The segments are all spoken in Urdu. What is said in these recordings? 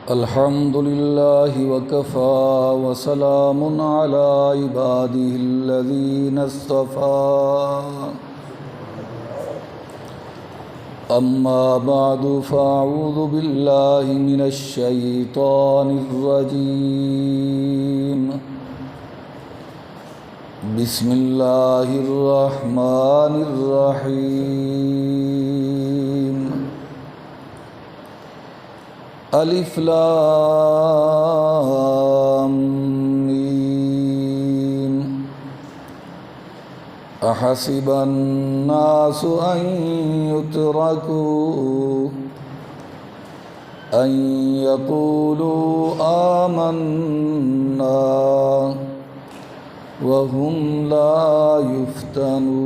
الحمد لله وكفى وسلام على عباده الذين اصطفى أما بعد فأعوذ بالله من الشيطان الرجيم بسم الله الرحمن الرحيم الف لام میم احسب الناس ان يتركوا ان يقولوا آمنا وهم لا يفتنون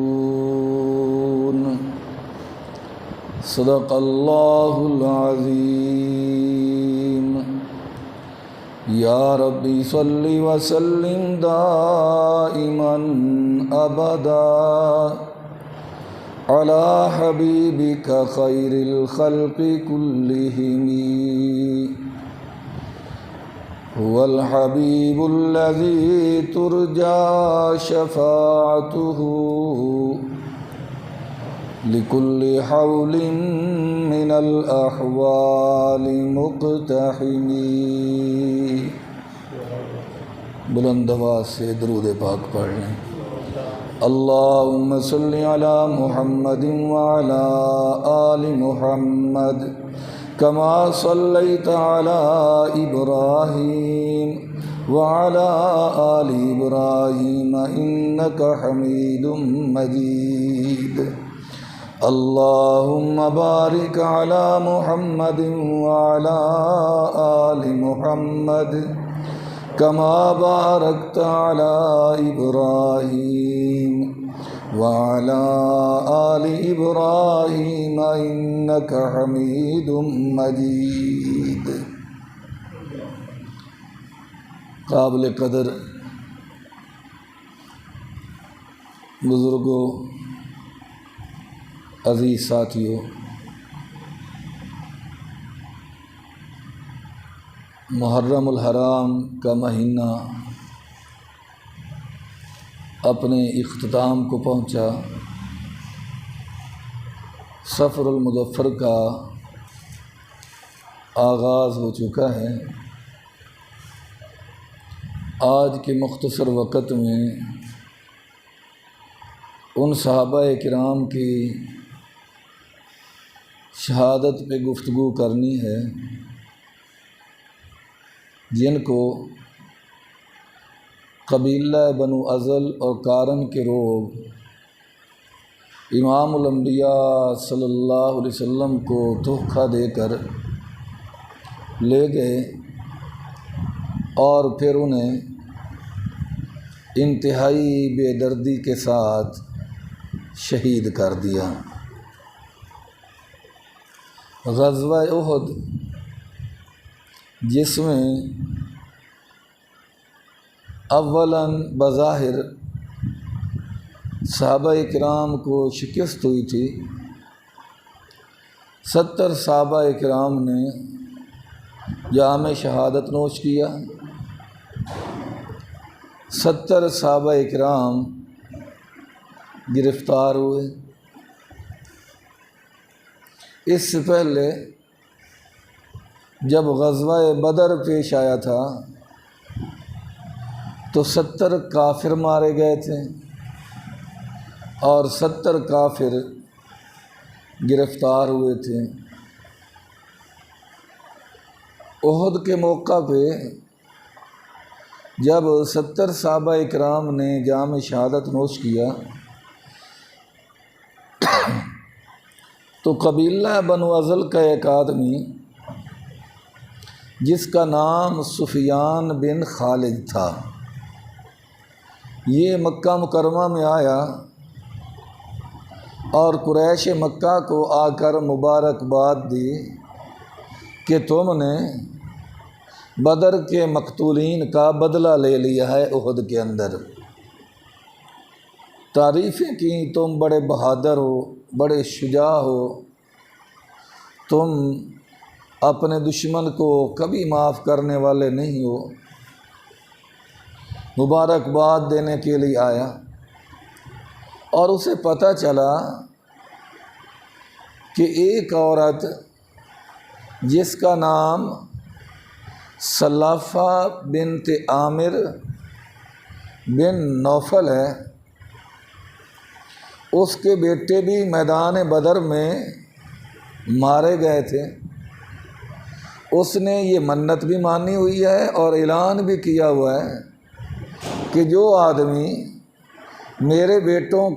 صدق اللہ العظیم یا ربی صل وسلم دائما ابدا علی حبیبک خیر الخلق کلہم هو الحبیب الذی ترجى شفاعته لكل حول من الأحوال مقتحم. بلند آواز سے درود پاک پڑھ لیں. اللہم صل علی محمد وعلی آل محمد کما صلیت علی ابراہیم وعلی آل ابراہیم انک حمید مجید. اللہم بارک علی محمد وعلی آل محمد کما بارکت علی ابراہیم وعلی آل ابراہیم انک حمید مجید. قابل قدر بزرگوں، عزیز ساتھیوں، محرم الحرام کا مہینہ اپنے اختتام کو پہنچا. سفر المظفر کا آغاز ہو چکا ہے. آج کے مختصر وقت میں ان صحابہ کرام کی شہادت پہ گفتگو کرنی ہے جن کو قبیلہ بنو ازل اور کارن کے لوگ امام الانبیاء صلی اللہ علیہ وسلم کو دھوکہ دے کر لے گئے اور پھر انہیں انتہائی بے دردی کے ساتھ شہید کر دیا. غزوہ احد جس میں اولاً بظاہر صحابہ کرام کو شکست ہوئی تھی. 70 صحابہ کرام نے جام شہادت نوش کیا. 70 صحابہ کرام گرفتار ہوئے. اس سے پہلے جب غزوہ بدر پیش آیا تھا تو 70 کافر مارے گئے تھے اور 70 کافر گرفتار ہوئے تھے. احد کے موقع پہ جب 70 صحابہ کرام نے جام شہادت نوش کیا تو قبیلہ بنو ازل کا ایک آدمی جس کا نام سفیان بن خالد تھا، یہ مکہ مکرمہ میں آیا اور قریش مکہ کو آ کر مبارکباد دی کہ تم نے بدر کے مقتولین کا بدلہ لے لیا ہے احد کے اندر. تعریفیں کی تم بڑے بہادر ہو، بڑے شجاع ہو، تم اپنے دشمن کو کبھی معاف کرنے والے نہیں ہو، مبارکباد دینے کے لیے آیا، اور اسے پتہ چلا کہ ایک عورت جس کا نام سلافہ بنت عامر بن نوفل ہے، اس کے بیٹے بھی میدان بدر میں مارے گئے تھے۔ اس نے یہ منت بھی مانی ہوئی ہے اور اعلان بھی کیا ہوا ہے کہ جو آدمی میرے بیٹوں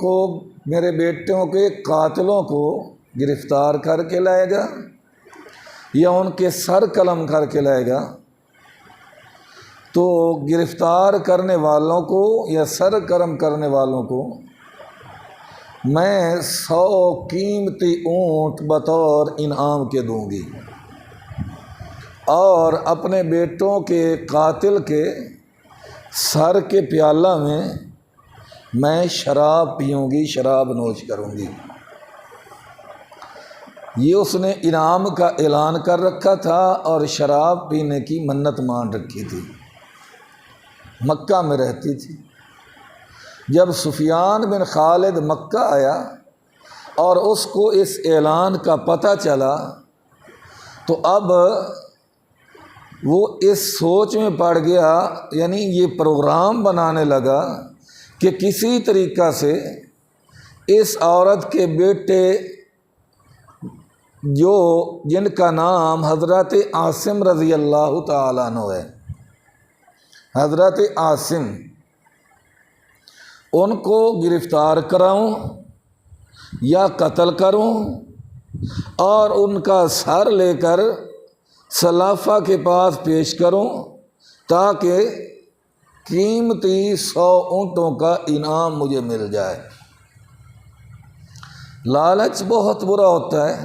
کے قاتلوں کو گرفتار کر کے لائے گا یا ان کے سر قلم کر کے لائے گا، تو گرفتار کرنے والوں کو یا سر قلم کرنے والوں کو میں 100 قیمتی اونٹ بطور انعام کے دوں گی، اور اپنے بیٹوں کے قاتل کے سر کے پیالہ میں شراب پیوں گی، شراب نوش کروں گی۔ یہ اس نے انعام کا اعلان کر رکھا تھا اور شراب پینے کی منت مان رکھی تھی۔ مکہ میں رہتی تھی۔ جب سفیان بن خالد مکہ آیا اور اس کو اس اعلان کا پتہ چلا تو اب وہ اس سوچ میں پڑ گیا، یعنی یہ پروگرام بنانے لگا کہ کسی طریقہ سے اس عورت کے بیٹے جن کا نام حضرت عاصم رضی اللہ تعالیٰ عنہ ہے، حضرت عاصم، ان کو گرفتار کراؤں یا قتل کروں اور ان کا سر لے کر سلافہ کے پاس پیش کروں تاکہ قیمتی 100 اونٹوں کا انعام مجھے مل جائے۔ لالچ بہت برا ہوتا ہے،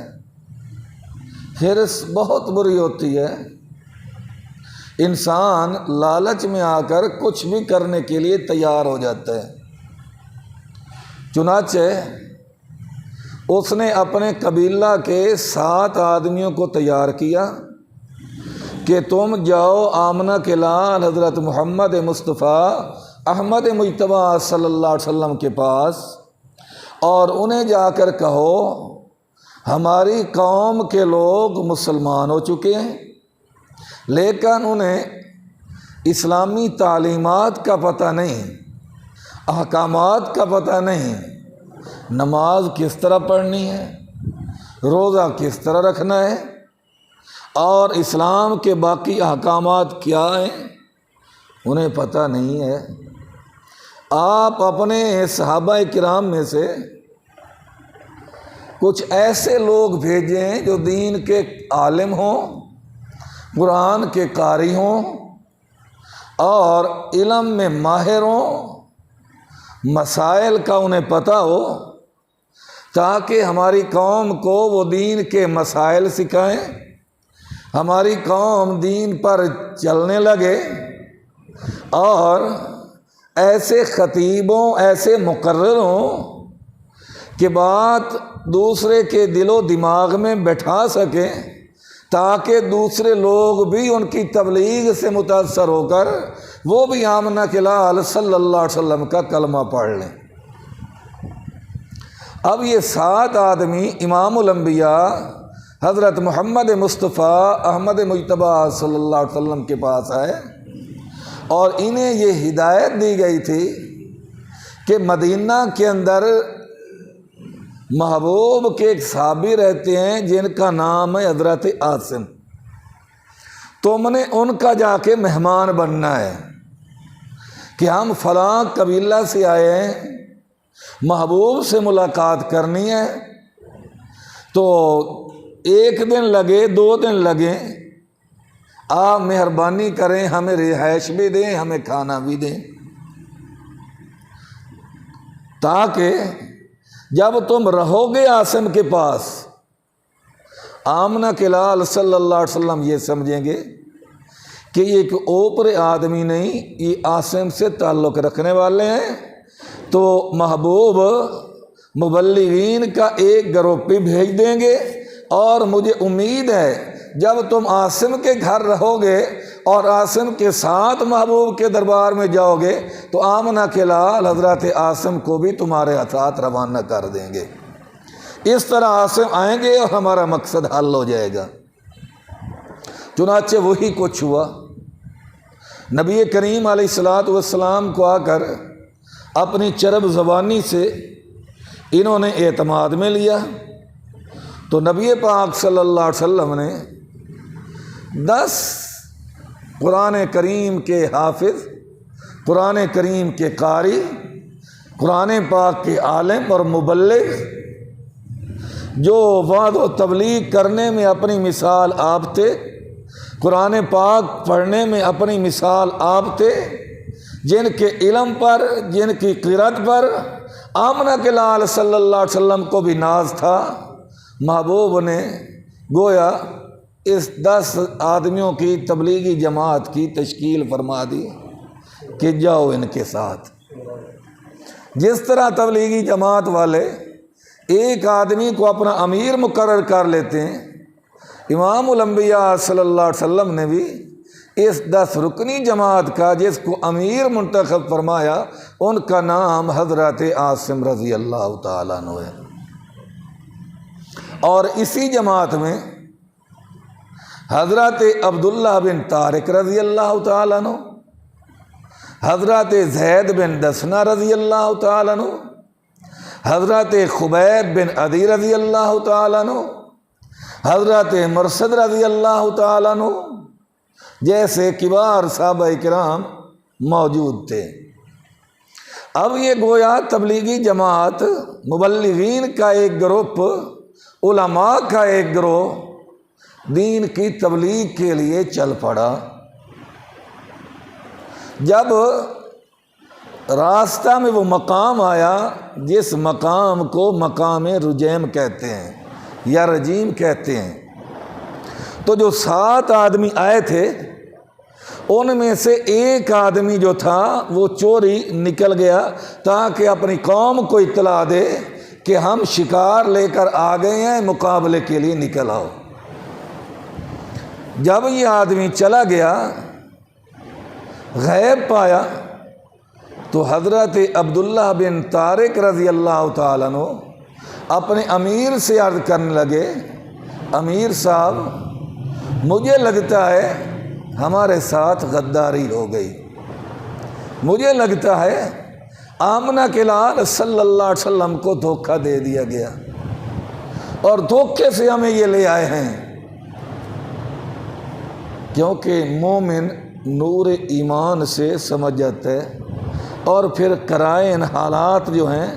حرص بہت بری ہوتی ہے۔ انسان لالچ میں آ کر کچھ بھی کرنے کے لیے تیار ہو جاتا ہے۔ چنانچہ اس نے اپنے قبیلہ کے 7 آدمیوں کو تیار کیا کہ تم جاؤ آمنہ کے لال حضرت محمد مصطفیٰ احمد مجتبیٰ صلی اللہ علیہ وسلم کے پاس، اور انہیں جا کر کہو ہماری قوم کے لوگ مسلمان ہو چکے ہیں لیکن انہیں اسلامی تعلیمات کا پتہ نہیں، احکامات کا پتہ نہیں، نماز کس طرح پڑھنی ہے، روزہ کس طرح رکھنا ہے، اور اسلام کے باقی احکامات کیا ہیں انہیں پتہ نہیں ہے۔ آپ اپنے صحابہ کرام میں سے کچھ ایسے لوگ بھیجیں جو دین کے عالم ہوں، قرآن کے قاری ہوں اور علم میں ماہر ہوں، مسائل کا انہیں پتہ ہو، تاکہ ہماری قوم کو وہ دین کے مسائل سکھائیں، ہماری قوم دین پر چلنے لگے، اور ایسے خطیبوں، ایسے مقرروں کہ بات دوسرے کے دل و دماغ میں بٹھا سکیں تاکہ دوسرے لوگ بھی ان کی تبلیغ سے متاثر ہو کر وہ بھی آمنہ کے لال صلی اللہ علیہ وسلم کا کلمہ پڑھ لیں۔ اب یہ 7 آدمی امام الانبیاء حضرت محمد مصطفیٰ احمد مجتبیٰ صلی اللہ علیہ وسلم کے پاس آئے اور انہیں یہ ہدایت دی گئی تھی کہ مدینہ کے اندر محبوب کے ایک صحابی رہتے ہیں جن کا نام ہے حضرت عاصم، تم نے ان کا جا کے مہمان بننا ہے کہ ہم فلاں قبیلہ سے آئے ہیں، محبوب سے ملاقات کرنی ہے، تو 1 دن لگے 2 دن لگیں، آپ مہربانی کریں ہمیں رہائش بھی دیں، ہمیں کھانا بھی دیں، تاکہ جب تم رہو گے عاصم کے پاس، آمنہ کے لال صلی اللہ علیہ وسلم یہ سمجھیں گے کہ یہ ایک اوپر آدمی نہیں، یہ عاصم سے تعلق رکھنے والے ہیں، تو محبوب مبلغین کا ایک گروہ بھی بھیج دیں گے، اور مجھے امید ہے جب تم عاصم کے گھر رہو گے اور عاصم کے ساتھ محبوب کے دربار میں جاؤ گے تو آمنہ کے لال حضرت عاصم کو بھی تمہارے ساتھ روانہ کر دیں گے۔ اس طرح عاصم آئیں گے اور ہمارا مقصد حل ہو جائے گا۔ چنانچہ وہی کچھ ہوا۔ نبی کریم علیہ الصلوۃ والسلام کو آ کر اپنی چرب زبانی سے انہوں نے اعتماد میں لیا تو نبی پاک صلی اللہ علیہ وسلم نے 10 قرآن کریم کے حافظ، قرآن کریم کے قاری، قرآن پاک کے عالم اور مبلغ، جو وعظ و تبلیغ کرنے میں اپنی مثال آپ تھے، قرآن پاک پڑھنے میں اپنی مثال آپ تھے، جن کے علم پر، جن کی قرأت پر آمنہ کے لال صلی اللہ علیہ وسلم کو بھی ناز تھا، محبوب نے گویا اس 10 آدمیوں کی تبلیغی جماعت کی تشکیل فرما دی کہ جاؤ ان کے ساتھ۔ جس طرح تبلیغی جماعت والے ایک آدمی کو اپنا امیر مقرر کر لیتے ہیں، امام الانبیاء صلی اللہ علیہ وسلم نے بھی اس 10 رکنی جماعت کا جس کو امیر منتخب فرمایا، ان کا نام حضرت عاصم رضی اللہ تعالیٰ عنہ ہے۔ اور اسی جماعت میں حضرت عبداللہ بن طارق رضی اللہ تعالیٰ عنہ، حضرت زید بن دسنہ رضی اللہ تعالیٰ عنہ، حضرت خبیب بن عدی رضی اللہ تعالیٰ عنہ، حضرت مرثد رضی اللہ تعالیٰ عنہ جیسے کبار صحابہ کرام موجود تھے۔ اب یہ گویا تبلیغی جماعت، مبلغین کا ایک گروپ، علماء کا ایک گروہ دین کی تبلیغ کے لیے چل پڑا۔ جب راستہ میں وہ مقام آیا جس مقام کو مقام رجیم کہتے ہیں یا رجیم کہتے ہیں، تو جو 7 آدمی آئے تھے ان میں سے ایک آدمی جو تھا وہ چوری نکل گیا تاکہ اپنی قوم کو اطلاع دے کہ ہم شکار لے کر آ گئے ہیں، مقابلے کے لیے نکل آؤ۔ جب یہ آدمی چلا گیا، غیب پایا، تو حضرت عبداللہ بن طارق رضی اللہ تعالیٰ عنہ اپنے امیر سے عرض کرنے لگے، امیر صاحب مجھے لگتا ہے ہمارے ساتھ غداری ہو گئی، مجھے لگتا ہے آمنہ کے لال صلی اللہ علیہ وسلم کو دھوکہ دے دیا گیا اور دھوکے سے ہمیں یہ لے آئے ہیں۔ کیونکہ مومن نور ایمان سے سمجھ جاتا ہے، اور پھر قرائن حالات جو ہیں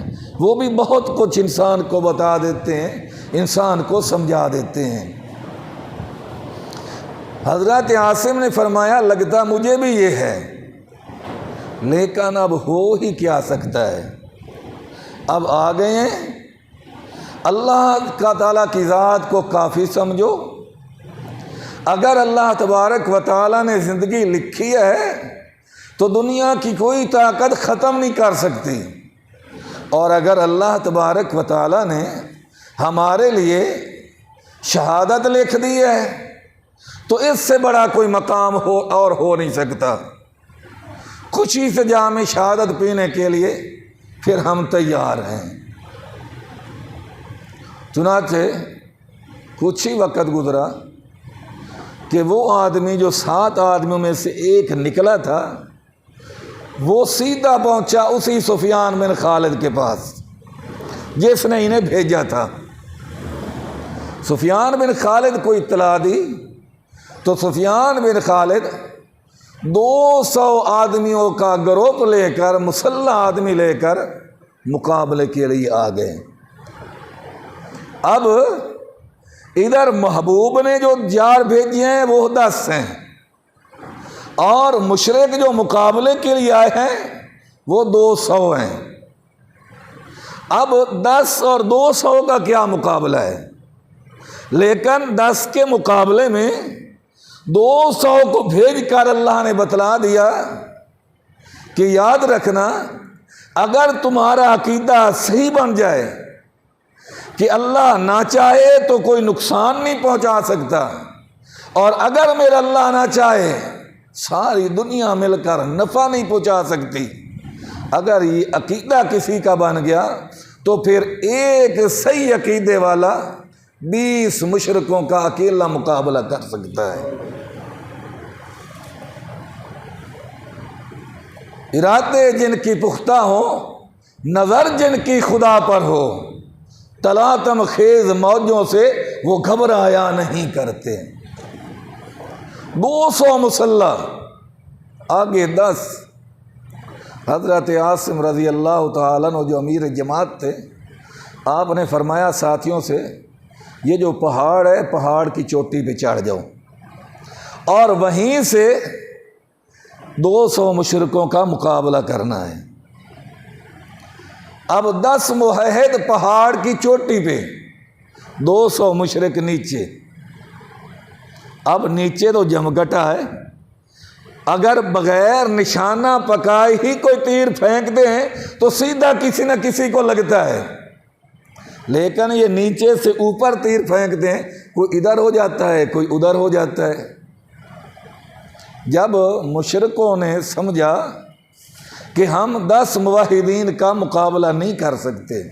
وہ بھی بہت کچھ انسان کو بتا دیتے ہیں، انسان کو سمجھا دیتے ہیں۔ حضرت عاصم نے فرمایا لگتا مجھے بھی یہ ہے، لیکن اب ہو ہی کیا سکتا ہے، اب آ گئے ہیں، اللہ کا تعالیٰ کی ذات کو کافی سمجھو۔ اگر اللہ تبارک و تعالیٰ نے زندگی لکھی ہے تو دنیا کی کوئی طاقت ختم نہیں کر سکتی، اور اگر اللہ تبارک و تعالیٰ نے ہمارے لیے شہادت لکھ دی ہے تو اس سے بڑا کوئی مقام ہو نہیں سکتا۔ خوشی سے جام شہادت پینے کے لیے پھر ہم تیار ہیں۔ چنانچہ کچھ ہی وقت گزرا کہ وہ آدمی جو 7 آدمیوں میں سے ایک نکلا تھا وہ سیدھا پہنچا اسی سفیان بن خالد کے پاس جس نے انہیں بھیجا تھا۔ سفیان بن خالد کو اطلاع دی تو سفیان بن خالد 200 آدمیوں کا گروپ لے کر، مسلح آدمی لے کر مقابلے کے لیے آ گئے۔ اب ادھر محبوب نے جو جار بھیجے ہیں وہ 10 ہیں، اور مشرک جو مقابلے کے لیے آئے ہیں وہ 200 ہیں۔ اب 10 اور 200 کا کیا مقابلہ ہے، لیکن 10 کے مقابلے میں 200 کو بھیج کر اللہ نے بتلا دیا کہ یاد رکھنا اگر تمہارا عقیدہ صحیح بن جائے کہ اللہ نہ چاہے تو کوئی نقصان نہیں پہنچا سکتا، اور اگر میرا اللہ نہ چاہے ساری دنیا مل کر نفع نہیں پہنچا سکتی۔ اگر یہ عقیدہ کسی کا بن گیا تو پھر ایک صحیح عقیدے والا 20 مشرکوں کا اکیلا مقابلہ کر سکتا ہے۔ ارادے جن کی پختہ ہو، نظر جن کی خدا پر ہو، تلاطم خیز موجوں سے وہ گھبرایا نہیں کرتے۔ 200 مسلح، آگے 10۔ حضرت عاصم رضی اللہ تعالیٰ عنہ جو امیر جماعت تھے، آپ نے فرمایا ساتھیوں سے، یہ جو پہاڑ ہے پہاڑ کی چوٹی پہ چڑھ جاؤ اور وہیں سے 200 مشرکوں کا مقابلہ کرنا ہے۔ اب 10 موحد پہاڑ کی چوٹی پہ، 200 مشرک نیچے۔ اب نیچے تو جمگٹا ہے، اگر بغیر نشانہ پکائے ہی کوئی تیر پھینک دیں تو سیدھا کسی نہ کسی کو لگتا ہے، لیکن یہ نیچے سے اوپر تیر پھینک دیں، کوئی ادھر ہو جاتا ہے کوئی ادھر ہو جاتا ہے۔ جب مشرکوں نے سمجھا کہ ہم 10 موحدین کا مقابلہ نہیں کر سکتے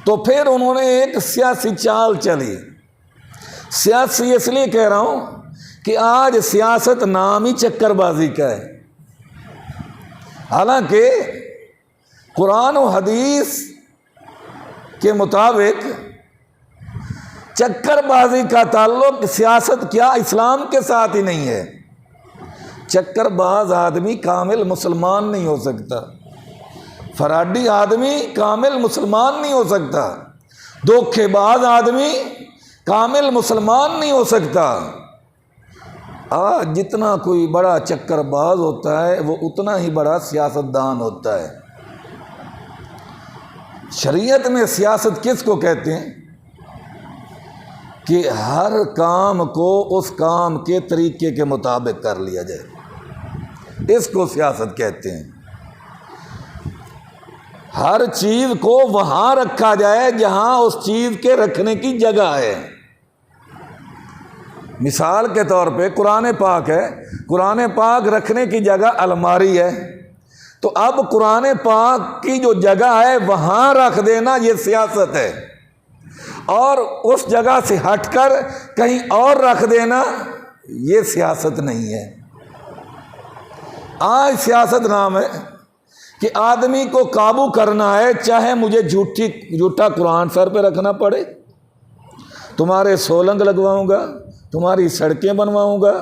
تو پھر انہوں نے ایک سیاسی چال چلی۔ سیاسی اس لیے کہہ رہا ہوں کہ آج سیاست نام ہی چکر بازی کا ہے، حالانکہ قرآن و حدیث کے مطابق چکر بازی کا تعلق سیاست کیا اسلام کے ساتھ ہی نہیں ہے۔ چکر باز آدمی کامل مسلمان نہیں ہو سکتا، فراڈی آدمی کامل مسلمان نہیں ہو سکتا، دھوکے باز آدمی کامل مسلمان نہیں ہو سکتا۔ آج جتنا کوئی بڑا چکر باز ہوتا ہے وہ اتنا ہی بڑا سیاستدان ہوتا ہے۔ شریعت میں سیاست کس کو کہتے ہیں؟ کہ ہر کام کو اس کام کے طریقے کے مطابق کر لیا جائے، اس کو سیاست کہتے ہیں۔ ہر چیز کو وہاں رکھا جائے جہاں اس چیز کے رکھنے کی جگہ ہے۔ مثال کے طور پہ قرآن پاک ہے، قرآن پاک رکھنے کی جگہ الماری ہے، تو اب قرآن پاک کی جو جگہ ہے وہاں رکھ دینا یہ سیاست ہے، اور اس جگہ سے ہٹ کر کہیں اور رکھ دینا یہ سیاست نہیں ہے۔ آج سیاست نام ہے کہ آدمی کو قابو کرنا ہے، چاہے مجھے جھوٹا قرآن سر پہ رکھنا پڑے، تمہارے سولنگ لگواؤں گا، تمہاری سڑکیں بنواؤں گا،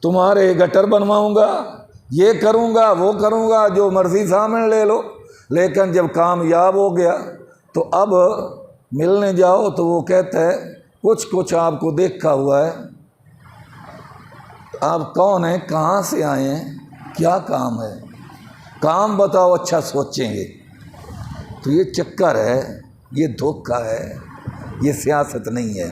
تمہارے گٹر بنواؤں گا، یہ کروں گا وہ کروں گا، جو مرضی سامنے لے لو۔ لیکن جب کامیاب ہو گیا تو اب ملنے جاؤ تو وہ کہتا ہے کچھ آپ کو دیکھا ہوا ہے، آپ کون ہیں، کہاں سے آئے ہیں، کیا کام ہے، کام بتاؤ، اچھا سوچیں گے۔ تو یہ چکر ہے، یہ دھوکہ ہے، یہ سیاست نہیں ہے۔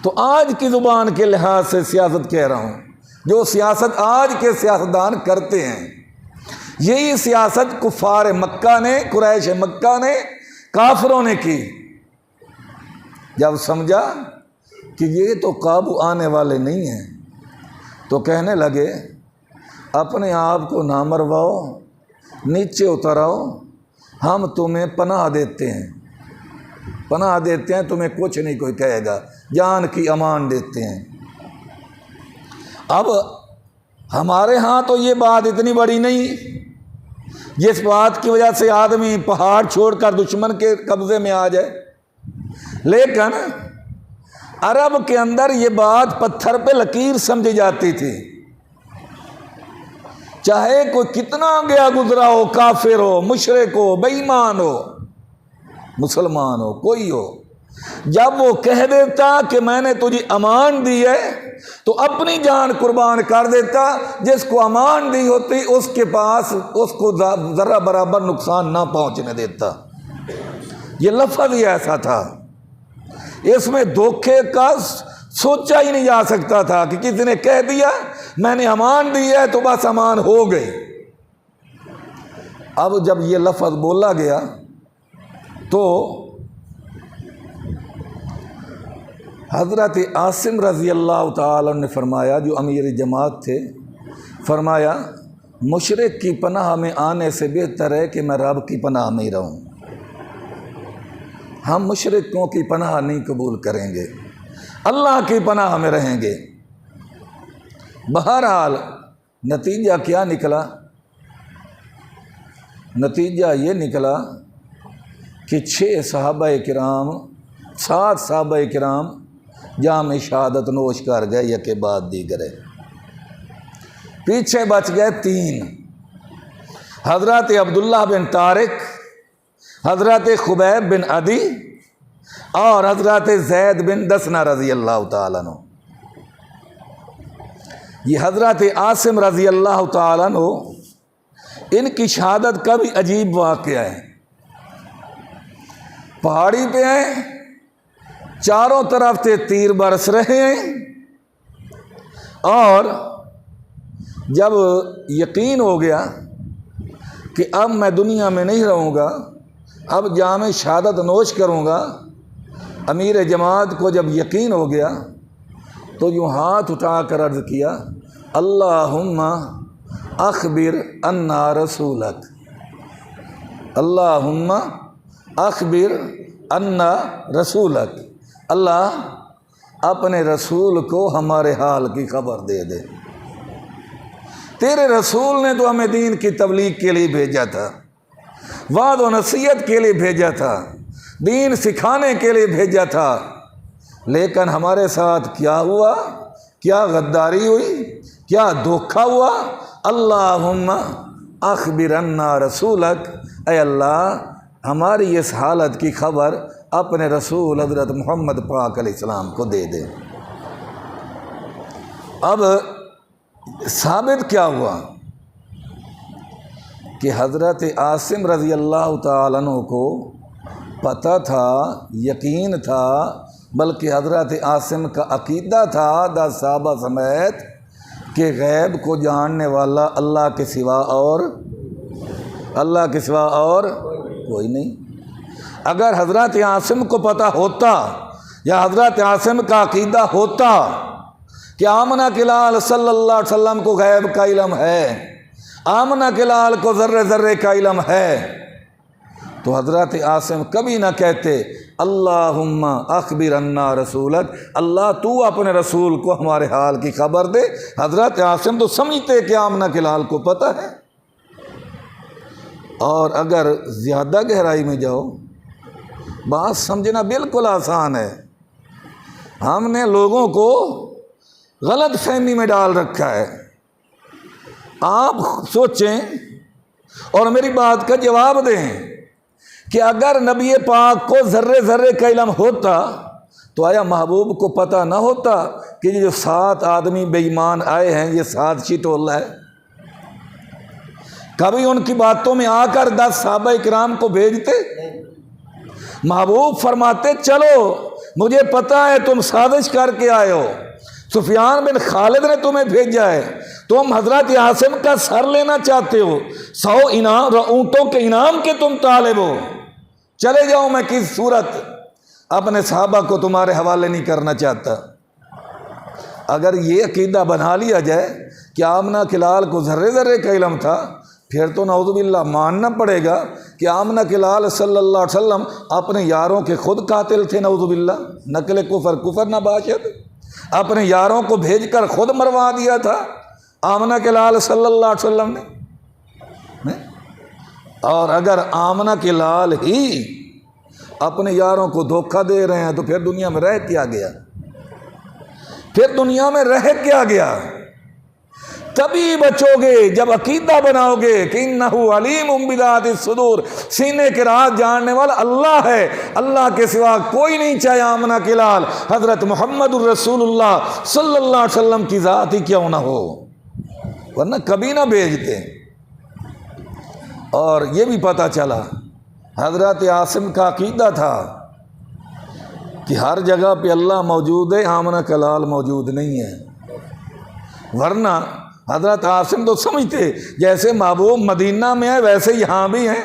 تو آج کی زبان کے لحاظ سے سیاست کہہ رہا ہوں، جو سیاست آج کے سیاستدان کرتے ہیں، یہی سیاست کفار مکہ نے، قریش مکہ نے، کافروں نے کی۔ جب سمجھا کہ یہ تو قابو آنے والے نہیں ہیں تو کہنے لگے اپنے آپ کو نہ مرواؤ، نیچے اتر آؤ، ہم تمہیں پناہ دیتے ہیں، پناہ دیتے ہیں، تمہیں کچھ نہیں کوئی کہے گا، جان کی امان دیتے ہیں۔ اب ہمارے ہاں تو یہ بات اتنی بڑی نہیں، جس بات کی وجہ سے آدمی پہاڑ چھوڑ کر دشمن کے قبضے میں آ جائے، لیکن عرب کے اندر یہ بات پتھر پہ لکیر سمجھی جاتی تھی۔ چاہے کوئی کتنا گیا گزرا ہو، کافر ہو، مشرک ہو، بے ایمان ہو، مسلمان ہو، کوئی ہو، جب وہ کہہ دیتا کہ میں نے تجھے امان دی ہے تو اپنی جان قربان کر دیتا، جس کو امان دی ہوتی اس کے پاس اس کو ذرہ برابر نقصان نہ پہنچنے دیتا۔ یہ لفظ ہی ایسا تھا، اس میں دھوکے کا سوچا ہی نہیں جا سکتا تھا کہ کسی نے کہہ دیا میں نے امان دی ہے تو بس امان ہو گئی۔ اب جب یہ لفظ بولا گیا تو حضرت عاصم رضی اللہ تعالیٰ نے فرمایا، جو امیر جماعت تھے، فرمایا مشرک کی پناہ میں آنے سے بہتر ہے کہ میں رب کی پناہ میں رہوں۔ ہم مشرکوں کی پناہ نہیں قبول کریں گے، اللہ کی پناہ میں رہیں گے۔ بہرحال نتیجہ کیا نکلا؟ نتیجہ یہ نکلا کہ 7 صحابہ کرام جام شہادت نوش کر گئے، یک بعد دیگرے۔ پیچھے بچ گئے 3، حضرت عبداللہ بن طارق، حضرت خبیب بن عدی اور حضرت زید بن دسنہ رضی اللہ تعالیٰ عنہ۔ یہ حضرت عاصم رضی اللہ تعالیٰ عنہ، ان کی شہادت کا بھی عجیب واقعہ ہے۔ پہاڑی پہ ہیں، چاروں طرف سے تیر برس رہے ہیں، اور جب یقین ہو گیا کہ اب میں دنیا میں نہیں رہوں گا، اب جام شہادت نوش کروں گا، امیر جماعت کو جب یقین ہو گیا تو یوں ہاتھ اٹھا کر عرض کیا، اللہم اخبر انا رسولک، اللہم اخبر انا رسولک، اللہ اپنے رسول کو ہمارے حال کی خبر دے دے۔ تیرے رسول نے تو ہمیں دین کی تبلیغ کے لیے بھیجا تھا، وعظ و نصیحت کے لیے بھیجا تھا، دین سکھانے کے لیے بھیجا تھا، لیکن ہمارے ساتھ کیا ہوا؟ کیا غداری ہوئی؟ کیا دھوکہ ہوا؟ اللہم اخبر انا رسولک، اے اللہ ہماری اس حالت کی خبر اپنے رسول حضرت محمد پاک علیہ السلام کو دے دے۔ اب ثابت کیا ہوا کہ حضرت عاصم رضی اللہ تعالیٰ عنہ کو پتہ تھا، یقین تھا، بلکہ حضرت عاصم کا عقیدہ تھا 10 صحابہ سمیت کہ غیب کو جاننے والا اللہ کے سوا اور کوئی نہیں۔ اگر حضرت عاصم کو پتہ ہوتا یا حضرت عاصم کا عقیدہ ہوتا کہ آمنہ کے لال صلی اللہ علیہ وسلم کو غیب کا علم ہے، آمنہ کے لال کو ذرے ذرے کا علم ہے، تو حضرت عاصم کبھی نہ کہتے اللہم اخبر انا رسولک، اللہ تو اپنے رسول کو ہمارے حال کی خبر دے۔ حضرت عاصم تو سمجھتے کہ آمنہ کے لال کو پتہ ہے۔ اور اگر زیادہ گہرائی میں جاؤ، بات سمجھنا بالکل آسان ہے، ہم نے لوگوں کو غلط فہمی میں ڈال رکھا ہے۔ آپ سوچیں اور میری بات کا جواب دیں کہ اگر نبی پاک کو ذرے ذرے کا علم ہوتا تو آیا محبوب کو پتہ نہ ہوتا کہ یہ جو 7 آدمی بے ایمان آئے ہیں یہ 7 ٹولہ ہے؟ کبھی ان کی باتوں میں آ کر 10 صحابہ کرام کو بھیجتے؟ محبوب فرماتے چلو مجھے پتہ ہے تم سازش کر کے آئے ہو، سفیان بن خالد نے تمہیں بھیجا ہے، تم حضرت عاصم کا سر لینا چاہتے ہو، 100 اونٹوں کے انعام کے تم طالب ہو، چلے جاؤ، میں کس صورت اپنے صحابہ کو تمہارے حوالے نہیں کرنا چاہتا۔ اگر یہ عقیدہ بنا لیا جائے کہ آمنہ کے لال کو ذرے ذرے کا علم تھا، پھر تو نعوذ باللہ ماننا پڑے گا کہ آمنہ کے لال صلی اللہ علیہ وسلم اپنے یاروں کے خود قاتل تھے، نعوذ باللہ، نقل کفر نہ باشد، اپنے یاروں کو بھیج کر خود مروا دیا تھا آمنہ کے لال صلی اللہ علیہ وسلم نے۔ اور اگر آمنہ کے لال ہی اپنے یاروں کو دھوکہ دے رہے ہیں تو پھر دنیا میں رہ کیا گیا؟ تبھی بچو گے جب عقیدہ بناؤ گے کہ انہ علیم بذات الصدور، سینے کے راز جاننے والا اللہ ہے، اللہ کے سوا کوئی نہیں، چاہے آمنہ کے لال حضرت محمد الرسول اللہ صلی اللہ علیہ وسلم کی ذات ہی کیوں نہ ہو، ورنہ کبھی نہ بھیجتے۔ اور یہ بھی پتہ چلا حضرت عاصم کا عقیدہ تھا کہ ہر جگہ پہ اللہ موجود ہے، آمنہ کا لال موجود نہیں ہے، ورنہ حضرت عاصم تو سمجھتے جیسے محبوب مدینہ میں ہے ویسے یہاں بھی ہیں،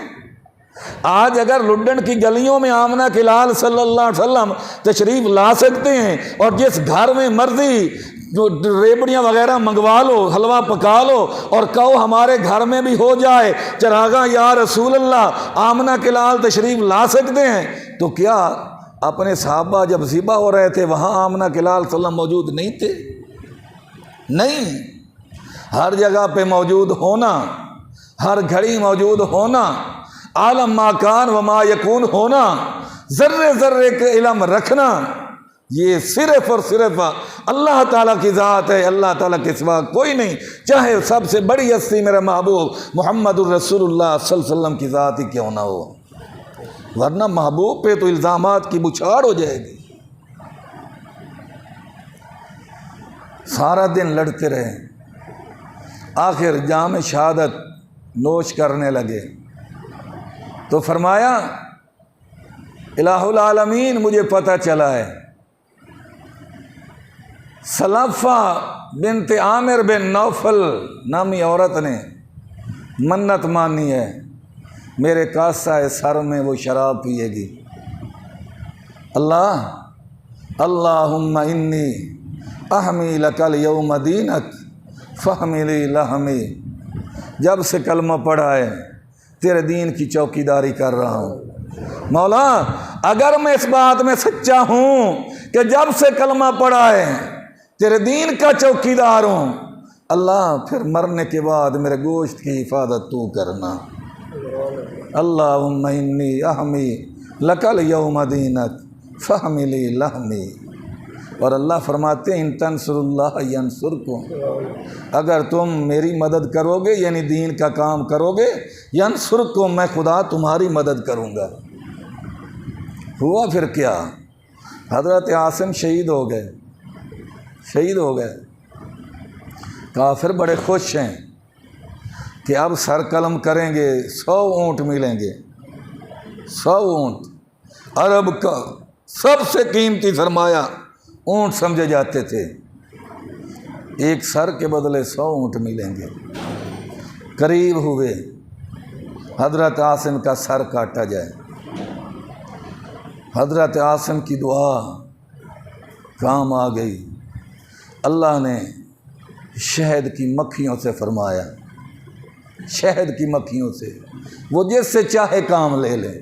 آج اگر لڈن کی گلیوں میں آمنہ کے لال صلی اللہ علیہ وسلم تشریف لا سکتے ہیں اور جس گھر میں مرضی جو ریبڑیاں وغیرہ منگوا لو، حلوہ پکا لو اور کہو ہمارے گھر میں بھی ہو جائے، چراغاں یا رسول اللہ آمنہ کے لال تشریف لا سکتے ہیں، تو کیا اپنے صحابہ جب ذبح ہو رہے تھے وہاں آمنہ کے لال صلی اللہ علیہ وسلم موجود نہیں تھے؟ نہیں، ہر جگہ پہ موجود ہونا، ہر گھڑی موجود ہونا، عالم ما کان و ما یکون ہونا، ذرے ذرے کے علم رکھنا، یہ صرف اور صرف اللہ تعالیٰ کی ذات ہے، اللہ تعالیٰ کے سوا کوئی نہیں، چاہے سب سے بڑی ہستی میرا محبوب محمد الرسول اللہ صلی اللہ علیہ وسلم کی ذات ہی کیوں نہ ہو، ورنہ محبوب پہ تو الزامات کی بچھاڑ ہو جائے گی۔ سارا دن لڑتے رہے، آخر جام شہادت نوش کرنے لگے تو فرمایا الہ العالمین مجھے پتہ چلا ہے سلفہ بنت عامر بن نوفل نامی عورت نے منت مانی ہے، میرے کاسہ سر میں وہ شراب پیے گی۔ اللہم انی احمی لک الیوم دینک فحملی لحمی، جب سے کلمہ پڑھا ہے تیرے دین کی چوکیداری کر رہا ہوں۔ مولا اگر میں اس بات میں سچا ہوں کہ جب سے کلمہ پڑھا ہے تیرے دین کا چوکیدار ہوں، اللہ پھر مرنے کے بعد میرے گوشت کی حفاظت تو کرنا۔ اللہم انی احمی لک الیوم دینک فحملی لحمی۔ اور اللہ فرماتے ہیں ان تنصر اللہ ینصرکم، اگر تم میری مدد کرو گے یعنی دین کا کام کرو گے، ینصرکم میں خدا تمہاری مدد کروں گا۔ ہوا پھر کیا؟ حضرت عاصم شہید ہو گئے، کافر بڑے خوش ہیں کہ اب سر قلم کریں گے، 100 اونٹ ملیں گے، 100 اونٹ، عرب کا سب سے قیمتی سرمایہ اونٹ سمجھے جاتے تھے، ایک سر کے بدلے 100 اونٹ ملیں گے۔ قریب ہوئے حضرت عاصم کا سر کاٹا جائے، حضرت عاصم کی دعا کام آ گئی، اللہ نے شہد کی مکھیوں سے فرمایا، شہد کی مکھیوں سے وہ جس سے چاہے کام لے لے۔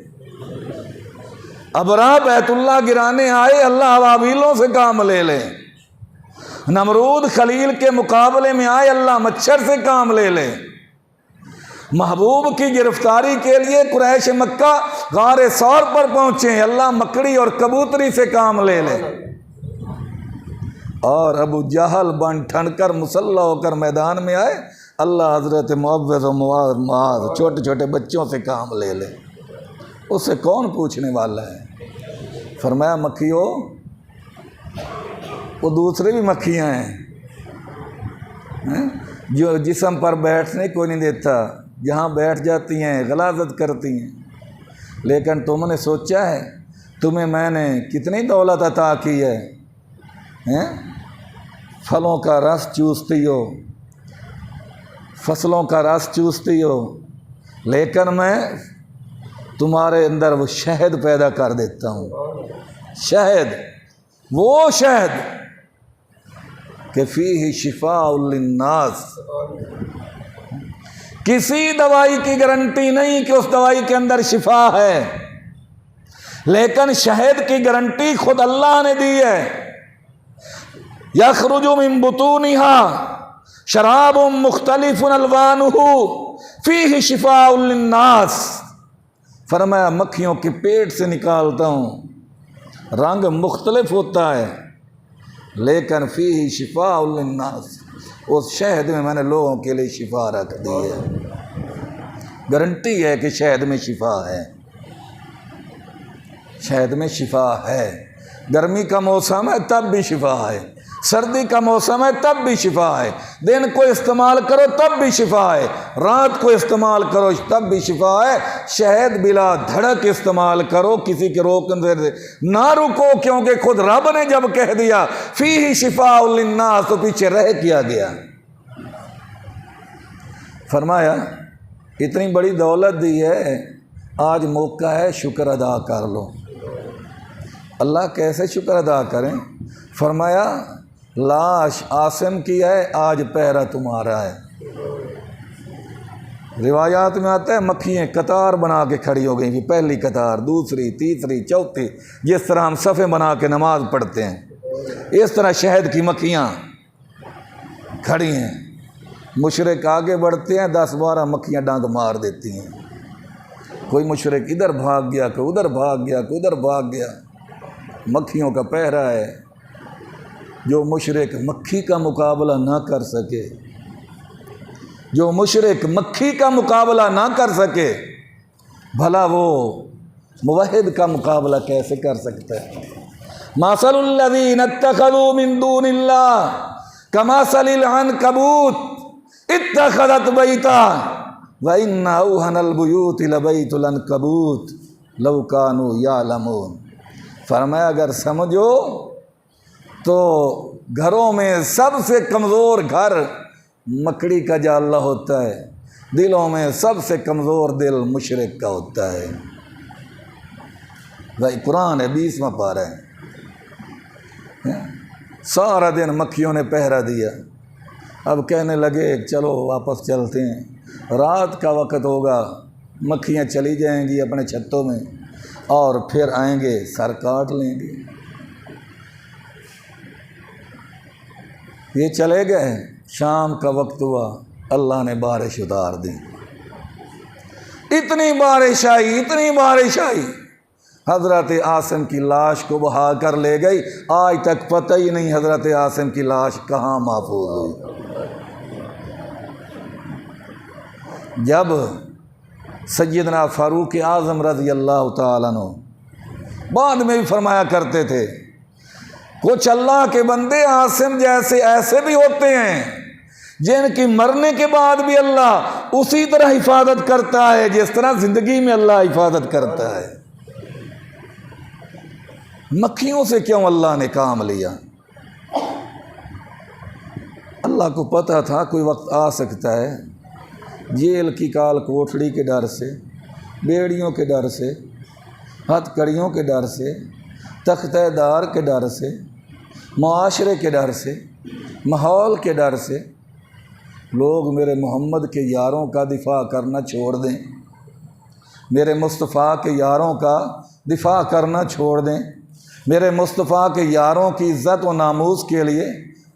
ابرا بیت اللہ گرانے آئے، اللہ ابابیلوں سے کام لے لے۔ نمرود خلیل کے مقابلے میں آئے، اللہ مچھر سے کام لے لے۔ محبوب کی گرفتاری کے لیے قریش مکہ غار ثور پر پہنچے، اللہ مکڑی اور کبوتری سے کام لے لے۔ اور ابو جہل بن ٹھن کر مسلح ہو کر میدان میں آئے، اللہ حضرت معوذ و معاذ چھوٹے چھوٹے بچوں سے کام لے لے، اس سے کون پوچھنے والا ہے؟ فرمایا مکھیوں، وہ دوسرے بھی مکھیاں ہیں جو جسم پر بیٹھنے کو نہیں دیتا، جہاں بیٹھ جاتی ہیں غلاظت کرتی ہیں، لیکن تم نے سوچا ہے تمہیں میں نے کتنی دولت عطا کی ہے، پھلوں کا رس چوستی ہو، فصلوں کا رس چوستی ہو، لیکن میں تمہارے اندر وہ شہد پیدا کر دیتا ہوں، شہد، وہ شہد کہ فیہ شفاء للناس۔ کسی دوائی کی گارنٹی نہیں کہ اس دوائی کے اندر شفا ہے، لیکن شہد کی گارنٹی خود اللہ نے دی ہے۔ یخرج من بطونها شراب مختلف الوانہ فیہ شفاء للناس، فرمایا مکھیوں کے پیٹ سے نکالتا ہوں، رنگ مختلف ہوتا ہے لیکن فیہ شفاء للناس، اس شہد میں نے لوگوں کے لیے شفا رکھ دی ہے، گارنٹی ہے کہ شہد میں شفا ہے، شہد میں شفا ہے۔ گرمی کا موسم ہے تب بھی شفا ہے، سردی کا موسم ہے تب بھی شفا ہے، دن کو استعمال کرو تب بھی شفا ہے، رات کو استعمال کرو تب بھی شفا ہے۔ شہد بلا دھڑک استعمال کرو، کسی کے روکنے سے نہ رکو، کیونکہ خود رب نے جب کہہ دیا فیہ شفاء للناس تو پیچھے رہ کیا گیا۔ فرمایا اتنی بڑی دولت دی ہے، آج موقع ہے، شکر ادا کر لو۔ اللہ کیسے شکر ادا کریں؟ فرمایا لاش عاصم کی ہے، آج پہرا تمہارا ہے۔ روایات میں آتا ہے مکھیاں قطار بنا کے کھڑی ہو گئی، پہلی قطار، دوسری، تیسری، چوتھی، جس طرح ہم صفیں بنا کے نماز پڑھتے ہیں اس طرح شہد کی مکھیاں کھڑی ہیں۔ مشرک آگے بڑھتے ہیں، 10-12 مکھیاں ڈانگ مار دیتی ہیں۔ کوئی مشرک ادھر بھاگ گیا، کوئی ادھر بھاگ گیا، کوئی ادھر بھاگ گیا۔ مکھیوں کا پہرا ہے۔ جو مشرک مکھی کا مقابلہ نہ کر سکے، جو مشرک مکھی کا مقابلہ نہ کر سکے، بھلا وہ موحد کا مقابلہ کیسے کر سکتا ہے؟ مثل الذین اتخذوا من دون اللہ کمثل العنکبوت اتخذت بیتا وَإِنَّ أَوْهَنَ الْبُيُوتِ لَبَيْتُ الْعَنْكَبُوتِ لَوْ كَانُوا يَعْلَمُونَ۔ فرمایا اگر سمجھو تو گھروں میں سب سے کمزور گھر مکڑی کا جالہ ہوتا ہے، دلوں میں سب سے کمزور دل مشرک کا ہوتا ہے۔ بھائی قرآن ہے، 20واں پارہ ہے۔ سارا دن مکھیوں نے پہرا دیا، اب کہنے لگے چلو واپس چلتے ہیں۔ رات کا وقت ہوگا، مکھیاں چلی جائیں گی اپنے چھتوں میں اور پھر آئیں گے، سر کاٹ لیں گے۔ یہ چلے گئے، شام کا وقت ہوا، اللہ نے بارش اتار دی۔ اتنی بارش آئی، اتنی بارش آئی، حضرت عاصم کی لاش کو بہا کر لے گئی۔ آج تک پتہ ہی نہیں حضرت عاصم کی لاش کہاں محفوظ ہوئی۔ جب سیدنا فاروق اعظم رضی اللہ تعالیٰ عنہ بعد میں بھی فرمایا کرتے تھے، کچھ اللہ کے بندے عاصم جیسے ایسے بھی ہوتے ہیں جن کی مرنے کے بعد بھی اللہ اسی طرح حفاظت کرتا ہے جس طرح زندگی میں اللہ حفاظت کرتا ہے۔ مکھیوں سے کیوں اللہ نے کام لیا؟ اللہ کو پتہ تھا کوئی وقت آ سکتا ہے، جیل کی کال کوٹڑی کے ڈر سے، بیڑیوں کے ڈر سے، ہتھ کڑیوں کے ڈر سے، تختہ دار کے ڈر سے، معاشرے کے ڈر سے، ماحول کے ڈر سے لوگ میرے محمد کے یاروں کا دفاع کرنا چھوڑ دیں، میرے مصطفیٰ کے یاروں کا دفاع کرنا چھوڑ دیں، میرے مصطفیٰ کے یاروں کی عزت و ناموس کے لیے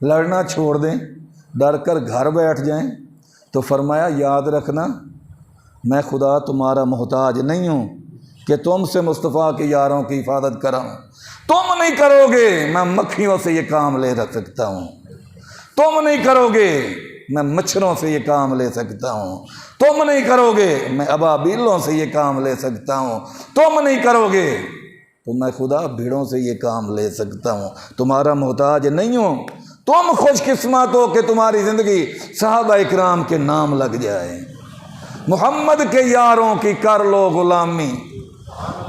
لڑنا چھوڑ دیں، ڈر کر گھر بیٹھ جائیں۔ تو فرمایا یاد رکھنا میں خدا تمہارا محتاج نہیں ہوں کہ تم سے مصطفیٰ کے یاروں کی حفاظت کراؤں۔ تم نہیں کرو گے میں مکھیوں سے یہ کام لے رکھ سکتا ہوں، تم نہیں کرو گے میں مچھروں سے یہ کام لے سکتا ہوں، تم نہیں کرو گے میں ابابیلوں سے یہ کام لے سکتا ہوں، تم نہیں کرو گے تو میں خدا بھیڑوں سے یہ کام لے سکتا ہوں، تمہارا محتاج نہیں ہوں۔ تم خوش قسمت ہو کہ تمہاری زندگی صحابہ اکرام کے نام لگ جائے، محمد کے یاروں کی کر لو غلامی،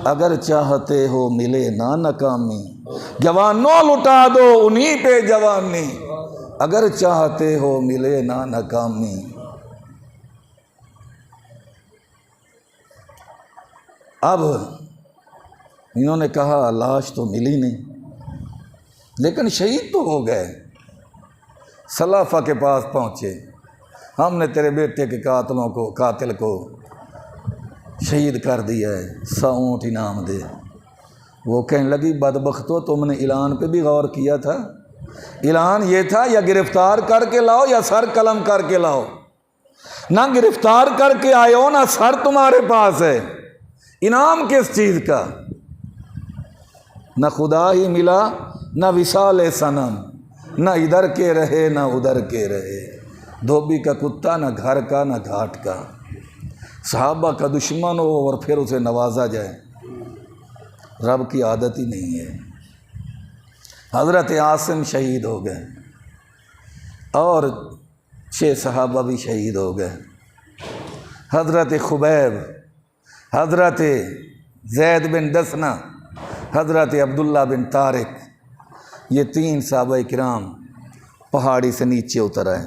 اگر چاہتے ہو ملے نہ ناکامی، جوانوں لٹا دو انہی پہ جوانی، اگر چاہتے ہو ملے نہ ناکامی۔ اب انہوں نے کہا لاش تو ملی نہیں، لیکن شہید تو ہو گئے۔ سلافہ کے پاس پہنچے، ہم نے تیرے بیٹے کے قاتل کو شہید کر دیا ہے، 100 اونٹ انعام دے۔ وہ کہنے لگی بدبختو تم نے اعلان پہ بھی غور کیا تھا؟ اعلان یہ تھا یا گرفتار کر کے لاؤ یا سر قلم کر کے لاؤ، نہ گرفتار کر کے آئے ہو نہ سر تمہارے پاس ہے، انعام کس چیز کا؟ نہ خدا ہی ملا نہ وصال صنم، نہ ادھر کے رہے نہ ادھر کے رہے، دھوبی کا کتا نہ گھر کا نہ گھاٹ کا، صحابہ کا دشمن ہو اور پھر اسے نوازا جائے، رب کی عادت ہی نہیں ہے۔ حضرت عاصم شہید ہو گئے اور 6 صحابہ بھی شہید ہو گئے، حضرت خبیب، حضرت زید بن دسنہ، حضرت عبداللہ بن طارق، یہ 3 صحابہ کرام پہاڑی سے نیچے اتر آئے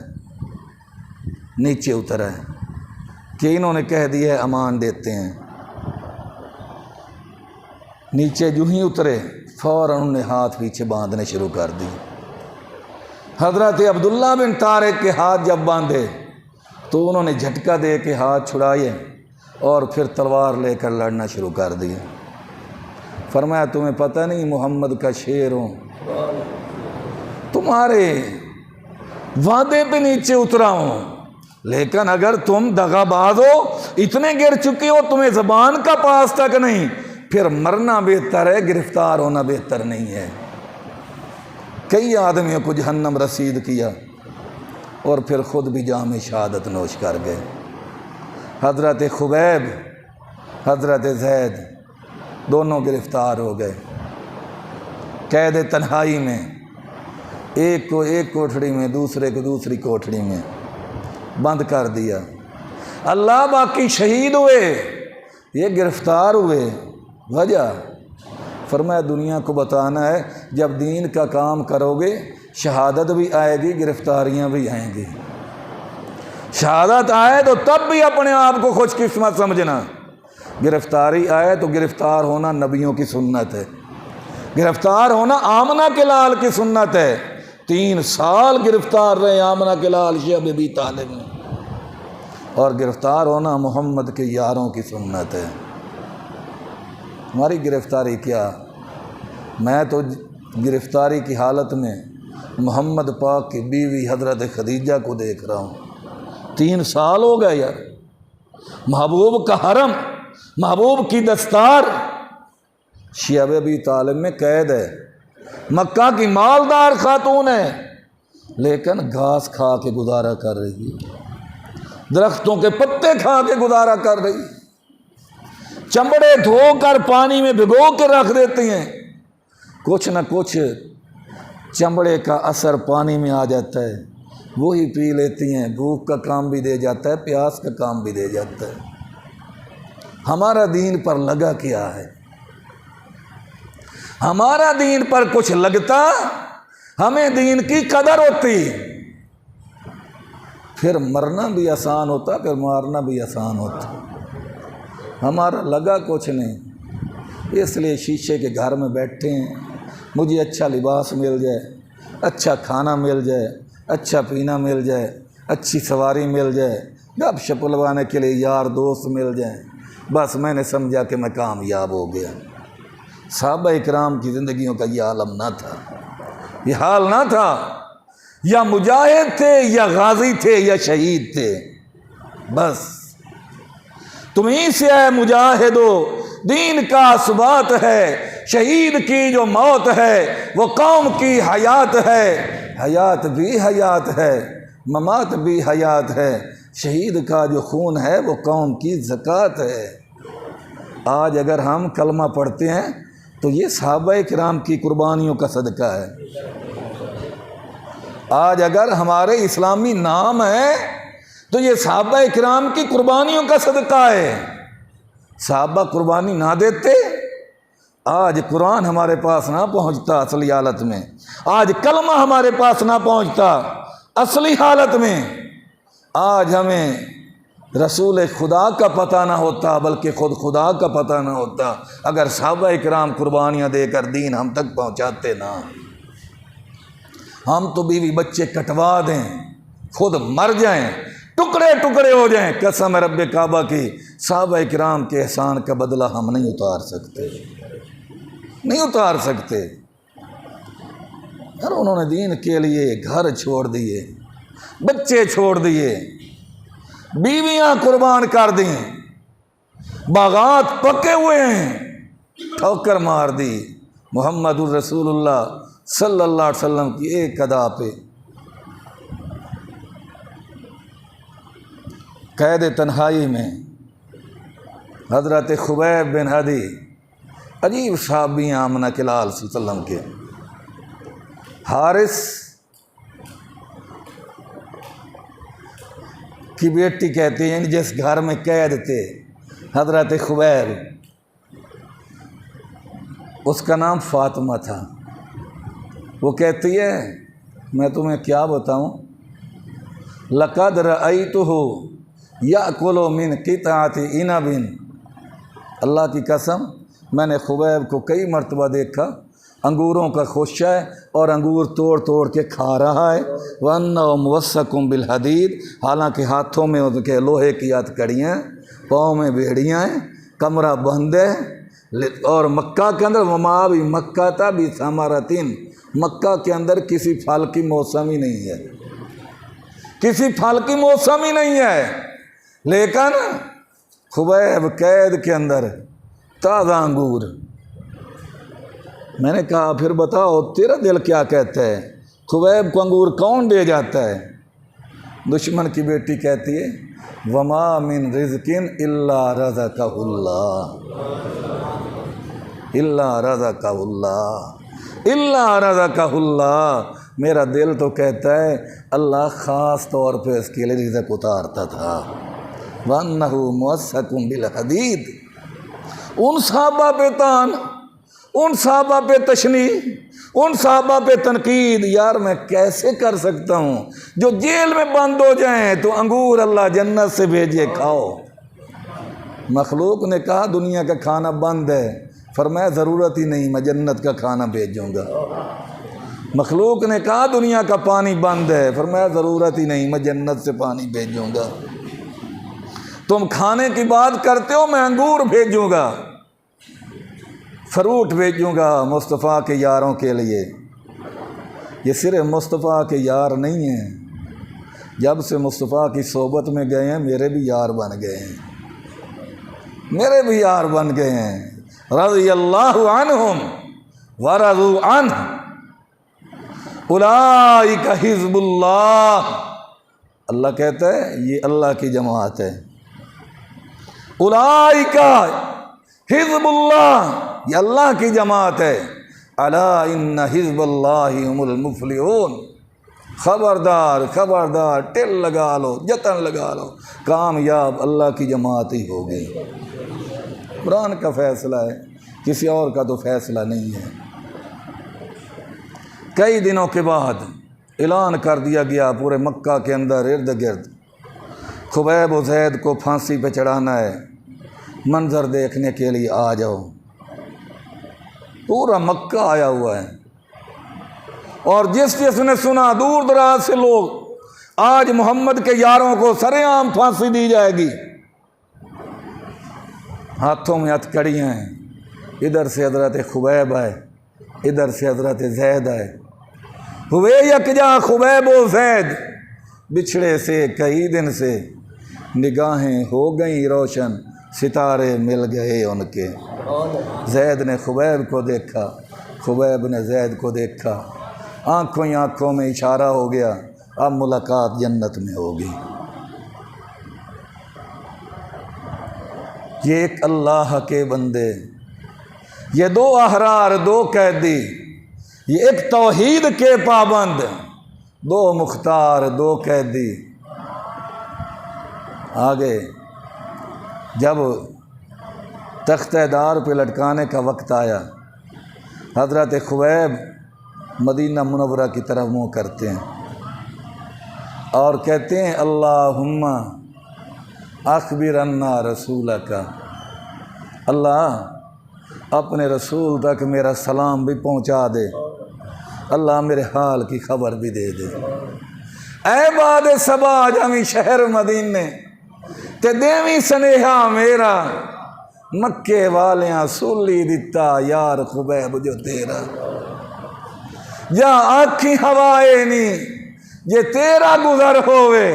کہ انہوں نے کہہ دیا ہے امان دیتے ہیں، نیچے جو ہی اترے فوراً انہوں نے ہاتھ پیچھے باندھنے شروع کر دی۔ حضرت عبداللہ بن طارق کے ہاتھ جب باندھے تو انہوں نے جھٹکا دے کے ہاتھ چھڑائے اور پھر تلوار لے کر لڑنا شروع کر دیا۔ فرمایا تمہیں پتہ نہیں محمد کا شیر ہوں، تمہارے وعدے پہ نیچے اترا ہوں، لیکن اگر تم دغا باز ہو، اتنے گر چکے ہو، تمہیں زبان کا پاس تک نہیں، پھر مرنا بہتر ہے، گرفتار ہونا بہتر نہیں ہے۔ کئی آدمیوں کو جہنم رسید کیا اور پھر خود بھی جام شہادت نوش کر گئے۔ حضرت خبیب، حضرت زید دونوں گرفتار ہو گئے، قید تنہائی میں، ایک کو ایک کوٹھڑی میں، دوسرے کو دوسری کوٹھڑی میں بند کر دیا۔ اللہ باقی شہید ہوئے، یہ گرفتار ہوئے۔ وجہ فرمایا دنیا کو بتانا ہے جب دین کا کام کرو گے شہادت بھی آئے گی، گرفتاریاں بھی آئیں گی۔ شہادت آئے تو تب بھی اپنے آپ کو خوش قسمت سمجھنا، گرفتاری آئے تو گرفتار ہونا نبیوں کی سنت ہے، گرفتار ہونا آمنہ کے لال کی سنت ہے۔ 3 سال گرفتار رہے آمنہ کے لال شیخ ابی طالب میں، اور گرفتار ہونا محمد کے یاروں کی سنت ہے۔ ہماری گرفتاری کیا؟ میں تو گرفتاری کی حالت میں محمد پاک کی بیوی حضرت خدیجہ کو دیکھ رہا ہوں۔ 3 سال ہو گئے یار، محبوب کا حرم، محبوب کی دستار شیخ ابی طالب میں قید ہے، مکہ کی مالدار خاتون ہے، لیکن گھاس کھا کے گزارا کر رہی ہے، درختوں کے پتے کھا کے گزارا کر رہی ہے، چمڑے دھو کر پانی میں بھگو کے رکھ دیتی ہیں، کچھ نہ کچھ چمڑے کا اثر پانی میں آ جاتا ہے، وہی پی لیتی ہیں، بھوک کا کام بھی دے جاتا ہے، پیاس کا کام بھی دے جاتا ہے۔ ہمارا دین پر لگا کیا ہے؟ ہمارا دین پر کچھ لگتا، ہمیں دین کی قدر ہوتی، پھر مرنا بھی آسان ہوتا، پھر مارنا بھی آسان ہوتا۔ ہمارا لگا کچھ نہیں، اس لیے شیشے کے گھر میں بیٹھے ہیں، مجھے اچھا لباس مل جائے، اچھا کھانا مل جائے، اچھا پینا مل جائے، اچھی سواری مل جائے، گپ شپ لگانے کے لیے یار دوست مل جائیں، بس میں نے سمجھا کہ میں کامیاب ہو گیا۔ صحابہ اکرام کی زندگیوں کا یہ عالم نہ تھا، یہ حال نہ تھا، یا مجاہد تھے یا غازی تھے یا شہید تھے، بس تمہیں سے ہے مجاہدو دین کا ثبات ہے، شہید کی جو موت ہے وہ قوم کی حیات ہے، حیات بھی حیات ہے، ممات بھی حیات ہے، شہید کا جو خون ہے وہ قوم کی زکوٰۃ ہے۔ آج اگر ہم کلمہ پڑھتے ہیں تو یہ صحابہ کرام کی قربانیوں کا صدقہ ہے۔ آج اگر ہمارے اسلامی نام ہے تو یہ صحابہ کرام کی قربانیوں کا صدقہ ہے۔ صحابہ قربانی نہ دیتے آج قرآن ہمارے پاس نہ پہنچتا اصلی حالت میں، آج کلمہ ہمارے پاس نہ پہنچتا اصلی حالت میں، آج ہمیں رسول خدا کا پتہ نہ ہوتا بلکہ خود خدا کا پتہ نہ ہوتا اگر صحابہ کرام قربانیاں دے کر دین ہم تک پہنچاتے نہ۔ ہم تو بیوی بچے کٹوا دیں، خود مر جائیں، ٹکڑے ٹکڑے ہو جائیں، قسم رب کعبہ کی صحابہ کرام کے احسان کا بدلہ ہم نہیں اتار سکتے، نہیں اتار سکتے۔ یار انہوں نے دین کے لیے گھر چھوڑ دیے، بچے چھوڑ دیے، بیویاں قربان کر دیں، باغات پکے ہوئے ہیں، ٹھوکر مار دی محمد الرسول اللہ صلی اللہ علیہ وسلم کی ایک ادا پہ۔ قید تنہائی میں حضرت خبیب بن عدی، عجیب صحابی ہیں آمنہ کے لال صلی اللہ علیہ وسلم کے، حارث کی بیٹی کہتے ہیں جس گھر میں قید تھے حضرت خبیب، اس کا نام فاطمہ تھا۔ وہ کہتی ہے میں تمہیں کیا بتاؤں، لقد رأیتہ یأکل من قطعۃ عنب، اللہ کی قسم میں نے خبیب کو کئی مرتبہ دیکھا انگوروں کا خوشہ ہے اور انگور توڑ توڑ کے کھا رہا ہے، وَأَنَّهُ مُوَسَّكٌ بِالْحَدِيدِ، حالانکہ ہاتھوں میں ان کے لوہے کی ہتھکڑیاں، پاؤں میں بیڑیاں ہیں، کمرہ بند ہے۔ اور مکہ کے اندر وما بھی مکہ تھا بھی ثمرتن، مکہ کے اندر کسی پھل کی موسم ہی نہیں ہے، کسی پھل کی موسم ہی نہیں ہے، لیکن خبیب قید کے اندر تازہ انگور۔ میں نے کہا پھر بتاؤ تیرا دل کیا کہتا ہے، خبیب کو انگور کون دے جاتا ہے؟ دشمن کی بیٹی کہتی ہے وما من رزق الا رزقہ اللہ، الا رزقہ اللہ، الا رزقہ اللہ۔ میرا دل تو کہتا ہے اللہ خاص طور پہ اس کے لیے رزق اتارتا تھا۔ وَأَنَّهُ مُوَسَّكٌ بِالْحَدِيدِ، ان صحابہ پہ تان، ان صحابہ پہ تشنیع، ان صحابہ پہ تنقید، یار میں کیسے کر سکتا ہوں؟ جو جیل میں بند ہو جائیں تو انگور اللہ جنت سے بھیجے کھاؤ۔ مخلوق نے کہا دنیا کا کھانا بند ہے، فرمایا ضرورت ہی نہیں، میں جنت کا کھانا بھیجوں گا۔ مخلوق نے کہا دنیا کا پانی بند ہے، فرمایا ضرورت ہی نہیں، میں جنت سے پانی بھیجوں گا۔ تم کھانے کی بات کرتے ہو، میں انگور بھیجوں گا، فروٹ بھیجوں گا مصطفیٰ کے یاروں کے لیے۔ یہ صرف مصطفیٰ کے یار نہیں ہیں، جب سے مصطفیٰ کی صحبت میں گئے ہیں میرے بھی یار بن گئے ہیں، میرے بھی یار بن گئے ہیں۔ رضی اللہ عنہم ورضوا عنہ اولئک حزب اللہ، اللہ کہتا ہے یہ اللہ کی جماعت ہے۔ اولئک حزب اللہ، یہ اللہ کی جماعت ہے۔ الا ان حزب اللہ هم المفلحون، خبردار خبردار، ٹل لگا لو، جتن لگا لو، کامیاب اللہ کی جماعت ہی ہوگی۔ قرآن کا فیصلہ ہے، کسی اور کا تو فیصلہ نہیں ہے۔ کئی دنوں کے بعد اعلان کر دیا گیا پورے مکہ کے اندر ارد گرد، خبیب و زید کو پھانسی پہ چڑھانا ہے، منظر دیکھنے کے لیے آ جاؤ۔ پورا مکہ آیا ہوا ہے، اور جس نے سنا دور دراز سے لوگ، آج محمد کے یاروں کو سرے عام پھانسی دی جائے گی۔ ہاتھوں میں ہتھکڑیاں ہیں، ادھر سے حضرت خبیب آئے، ادھر سے حضرت زید آئے، ہوئے یکجا خبیب و زید، بچھڑے سے کئی دن سے نگاہیں ہو گئیں روشن، ستارے مل گئے ان کے۔ زید نے خبیب کو دیکھا، خبیب نے زید کو دیکھا، آنکھوں ہی آنکھوں میں اشارہ ہو گیا، اب ملاقات جنت میں ہوگی۔ یہ ایک اللہ کے بندے، یہ دو احرار، دو قیدی، یہ ایک توحید کے پابند، دو مختار، دو قیدی۔ آگے جب تختہ دار پہ لٹکانے کا وقت آیا، حضرت خبیب مدینہ منورہ کی طرف منہ کرتے ہیں اور کہتے ہیں اللہم اخبرنا رسولک، اللہ اپنے رسول تک میرا سلام بھی پہنچا دے، اللہ میرے حال کی خبر بھی دے دے۔ اے باد صبا جامی شہر مدینے تے دیویں سنیہا میرا، مکے والیاں سولی دیتا یار خبیب جو تیرا، جا آنکھی ہوائے نہیں جے تیرا گزر ہوئے،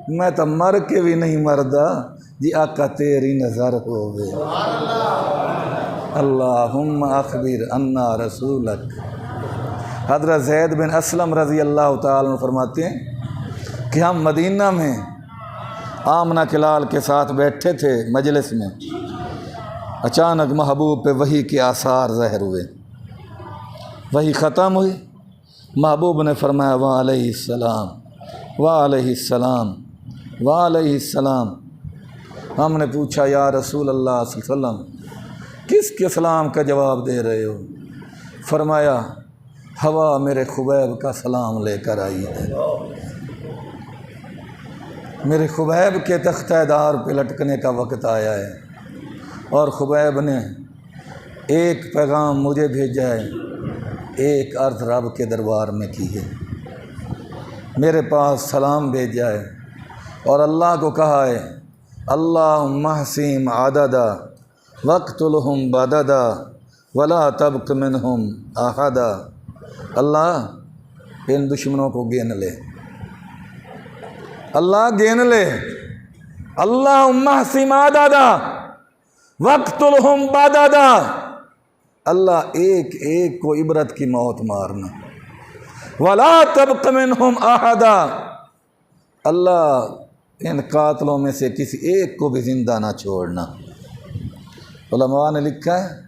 میں تو مر کے بھی نہیں مردہ جی آقا تیری نظر ہوئے۔ اللہم اخبر انا رسولک۔ حضرت زید بن اسلم رضی اللہ تعالیٰ عنہ فرماتے ہیں کہ ہم مدینہ میں آمنہ کے لال کے ساتھ بیٹھے تھے مجلس میں، اچانک محبوب پہ وحی کے آثار ظاہر ہوئے، وحی ختم ہوئی، محبوب نے فرمایا وعلیہ السلام وعلیہ السلام وعلیہ السلام۔ ہم نے پوچھا یا رسول اللہ صلی اللہ علیہ وسلم کس کے سلام کا جواب دے رہے ہو؟ فرمایا ہوا میرے خبیب کا سلام لے کر آئی ہے، میرے خبیب کے تختہ دار پہ لٹکنے کا وقت آیا ہے، اور خبیب نے ایک پیغام مجھے بھیجا ہے، ایک عرض رب کے دربار میں کی ہے، میرے پاس سلام بھیجا ہے اور اللہ کو کہا ہے اللہم احصیہم عددا واقتلہم بددا ولا تبق منہم احدا۔ اللہ ان دشمنوں کو گن لے، اللہ گن لے، اللہم احصیہم عددا واقتلہم بددا، اللہ ایک ایک کو عبرت کی موت مارنا، ولا تبق منہم احدا، اللہ ان قاتلوں میں سے کسی ایک کو بھی زندہ نہ چھوڑنا۔ علماء نے لکھا ہے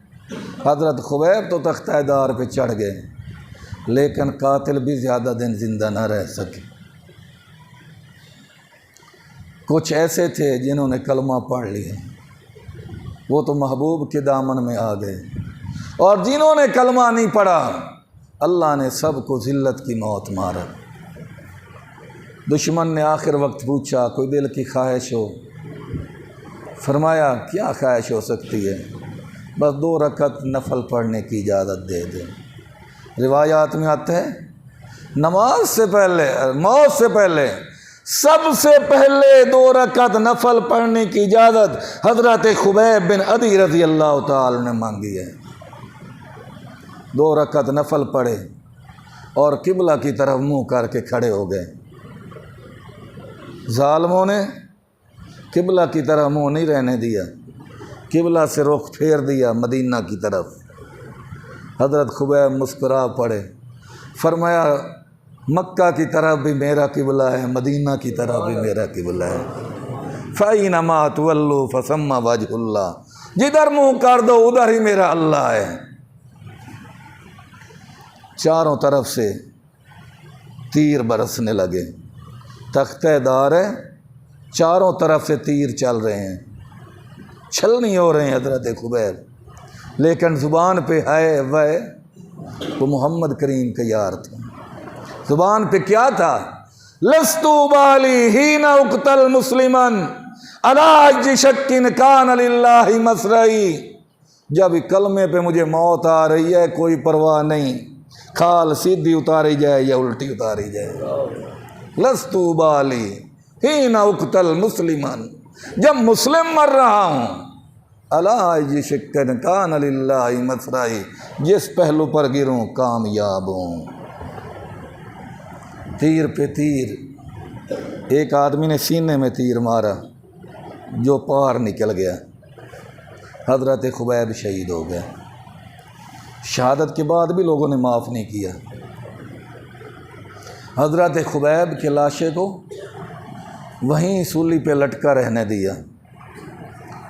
حضرت خبیب تو تختہ دار پہ چڑھ گئے لیکن قاتل بھی زیادہ دن زندہ نہ رہ سکے۔ کچھ ایسے تھے جنہوں نے کلمہ پڑھ لیا، وہ تو محبوب کے دامن میں آ گئے، اور جنہوں نے کلمہ نہیں پڑھا اللہ نے سب کو ذلت کی موت مارا۔ دشمن نے آخر وقت پوچھا کوئی دل کی خواہش ہو؟ فرمایا کیا خواہش ہو سکتی ہے، بس 2 رکعت نفل پڑھنے کی اجازت دے دیں۔ روایات میں آتا ہے نماز سے پہلے، موت سے پہلے سب سے پہلے 2 رکعت نفل پڑھنے کی اجازت حضرت خبیب بن عدی رضی اللہ تعالی نے مانگی ہے۔ 2 رکعت نفل پڑھے اور قبلہ کی طرف منہ کر کے کھڑے ہو گئے۔ ظالموں نے قبلہ کی طرف منہ نہیں رہنے دیا، قبلہ سے رخ پھیر دیا مدینہ کی طرف۔ حضرت خبیب مسکرا پڑے، فرمایا مکہ کی طرف بھی میرا قبلہ ہے، مدینہ کی طرف بھی میرا قبلہ ہے، فَأَيْنَمَا تُوَلُّوا فَثَمَّ وَجْهُ اللَّهِ، جدھر منہ کر دو ادھر ہی میرا اللہ ہے۔ چاروں طرف سے تیر برسنے لگے، تختہ دار ہے، چاروں طرف سے تیر چل رہے ہیں، چھلنی ہو رہے ہیں حضرت خبیب، لیکن زبان پہ ہے وہ محمد کریم کا یار تھا۔ زبان پہ کیا تھا؟ لستو بالی حین اقتل مسلمن علی شک کان للہ مسرعی، جب کلمے پہ مجھے موت آ رہی ہے کوئی پرواہ نہیں، کھال سیدھی اتاری جائے یا الٹی اتاری جائے۔ لستو بالی حین اقتل مسلمن، جب مسلم مر رہا ہوں، علی شک کان للہ مسرعی، جس پہلو پر گروں کامیاب ہوں۔ تیر پہ تیر، ایک آدمی نے سینے میں تیر مارا جو پار نکل گیا، حضرت خبیب شہید ہو گیا۔ شہادت کے بعد بھی لوگوں نے معاف نہیں کیا۔ حضرت خبیب کے لاشے کو وہیں سولی پہ لٹکا رہنے دیا،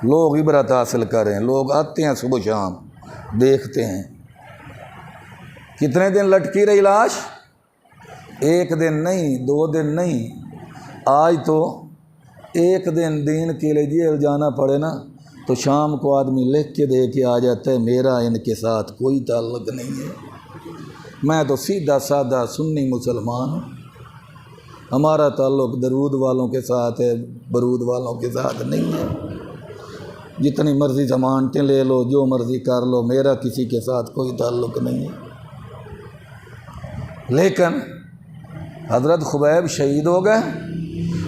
لوگ عبرت حاصل کریں، لوگ آتے ہیں صبح شام دیکھتے ہیں۔ کتنے دن لٹکی رہی لاش؟ 1 دن نہیں، 2 دن نہیں، آج تو 1 دن دین کے لیے جیل جانا پڑے نا تو شام کو آدمی لکھ کے دے کے آ جاتا ہے میرا ان کے ساتھ کوئی تعلق نہیں ہے، میں تو سیدھا سادہ سنی مسلمان ہوں، ہمارا تعلق درود والوں کے ساتھ ہے، برود والوں کے ساتھ نہیں ہے، جتنی مرضی ضمانتیں لے لو، جو مرضی کر لو، میرا کسی کے ساتھ کوئی تعلق نہیں ہے۔ لیکن حضرت خبیب شہید ہو گئے،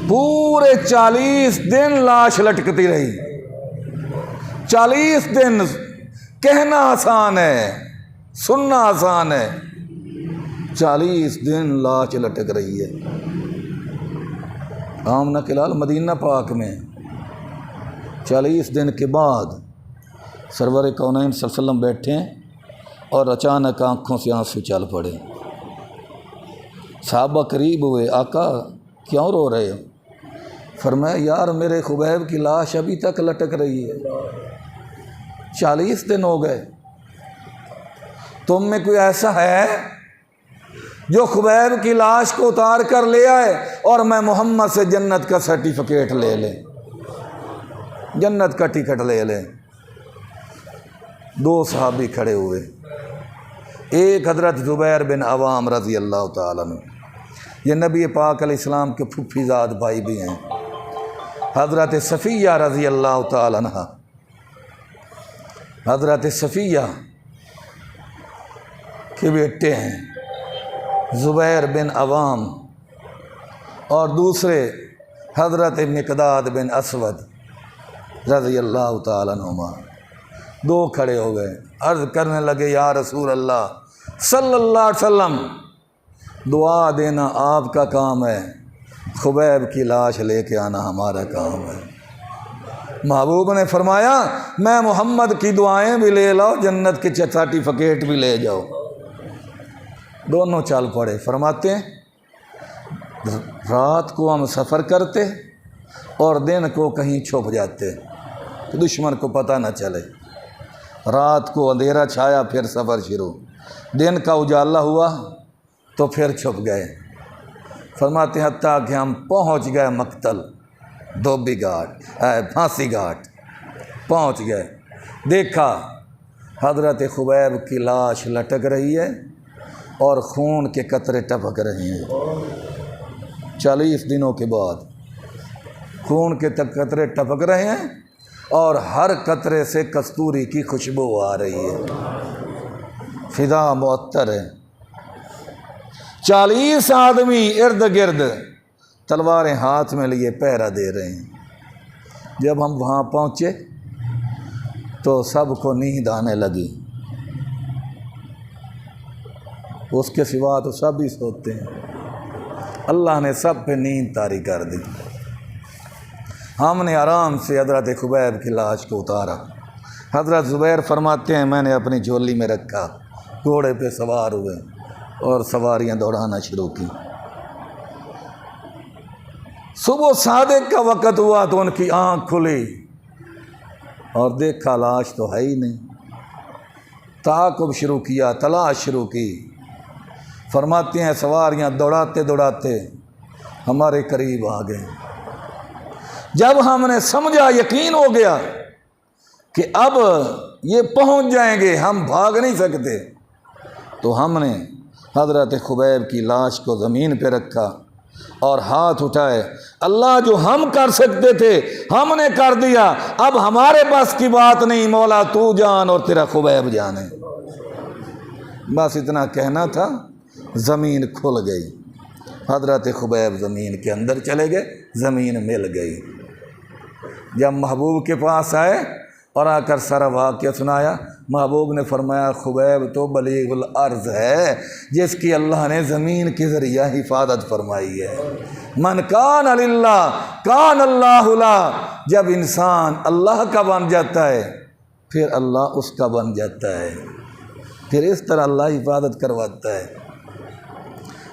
پورے 40 دن لاش لٹکتی رہی، 40 دن، کہنا آسان ہے سننا آسان ہے، 40 دن لاش لٹک رہی ہے۔ آمنہ کے لال مدینہ پاک میں 40 دن کے بعد سرور کونین صلی اللہ علیہ وسلم بیٹھے اور اچانک آنکھوں سے آنسو چل پڑے۔ صحابہ قریب ہوئے، آقا کیوں رو رہے ہو؟ فرمایا یار میرے خبیب کی لاش ابھی تک لٹک رہی ہے، 40 دن ہو گئے، تم میں کوئی ایسا ہے جو خبیب کی لاش کو اتار کر لے آئے اور میں محمد سے جنت کا سرٹیفکیٹ لے لیں، جنت کا ٹکٹ لے لیں؟ 2 صحابی کھڑے ہوئے، ایک حضرت زبیر بن عوام رضی اللہ تعالیٰ عنہ، یہ نبی پاک علیہ السلام کے پھوپھی زاد بھائی بھی ہیں، حضرت صفیہ رضی اللہ تعالیٰ عنہ، حضرت صفیہ کے بیٹے ہیں زبیر بن عوام اور دوسرے حضرت مقداد بن اسود رضی اللہ تعالیٰ عنہما، دو کھڑے ہو گئے، عرض کرنے لگے یا رسول اللہ صلی اللہ علیہ وسلم، دعا دینا آپ کا کام ہے، خبیب کی لاش لے کے آنا ہمارا کام ہے۔ محبوب نے فرمایا میں محمد کی دعائیں بھی لے لاؤ، جنت کے سرٹیفکیٹ بھی لے جاؤ۔ دونوں چل پڑے۔ فرماتے ہیں رات کو ہم سفر کرتے اور دن کو کہیں چھپ جاتے کہ دشمن کو پتہ نہ چلے۔ رات کو اندھیرا چھایا پھر سفر شروع، دن کا اجالا ہوا تو پھر چھپ گئے۔ فرماتے ہیں حتیٰ کہ ہم پہنچ گئے مقتل، دھوبی گھاٹ، پھانسی گھاٹ پہنچ گئے۔ دیکھا حضرت خبیب کی لاش لٹک رہی ہے اور خون کے قطرے ٹپک رہے ہیں۔ 40 دنوں کے بعد خون کے قطرے ٹپک رہے ہیں اور ہر قطرے سے کستوری کی خوشبو آ رہی ہے، فضا معطر ہے۔ 40 آدمی ارد گرد تلواریں ہاتھ میں لیے پہرا دے رہے ہیں۔ جب ہم وہاں پہنچے تو سب کو نیند آنے لگی، اس کے سوا تو سب ہی سوتے ہیں۔ اللہ نے سب پہ نیند طاری کر دی۔ ہم نے آرام سے حضرت خبیب کی لاش کو اتارا۔ حضرت زبیر فرماتے ہیں میں نے اپنی جھولی میں رکھا، گھوڑے پہ سوار ہوئے اور سواریاں دوڑانا شروع کی۔ صبح صادق کا وقت ہوا تو ان کی آنکھ کھلی اور دیکھا لاش تو ہے ہی نہیں۔ تعاقب شروع کیا، تلاش شروع کی۔ فرماتے ہیں سواریاں دوڑاتے دوڑاتے ہمارے قریب آ گئے۔ جب ہم نے سمجھا، یقین ہو گیا کہ اب یہ پہنچ جائیں گے، ہم بھاگ نہیں سکتے، تو ہم نے حضرت خبیب کی لاش کو زمین پہ رکھا اور ہاتھ اٹھائے، اللہ جو ہم کر سکتے تھے ہم نے کر دیا، اب ہمارے پاس کی بات نہیں، مولا تو جان اور تیرا خبیب جانے۔ بس اتنا کہنا تھا، زمین کھل گئی، حضرت خبیب زمین کے اندر چلے گئے، زمین مل گئی۔ جب محبوب کے پاس آئے اور آ کر سارا واقعہ سنایا، محبوب نے فرمایا خبیب تو بلیغ الارض ہے جس کی اللہ نے زمین کے ذریعہ حفاظت فرمائی ہے۔ من کان للہ کان اللہ لا، جب انسان اللہ کا بن جاتا ہے پھر اللہ اس کا بن جاتا ہے، پھر اس طرح اللہ حفاظت کرواتا ہے۔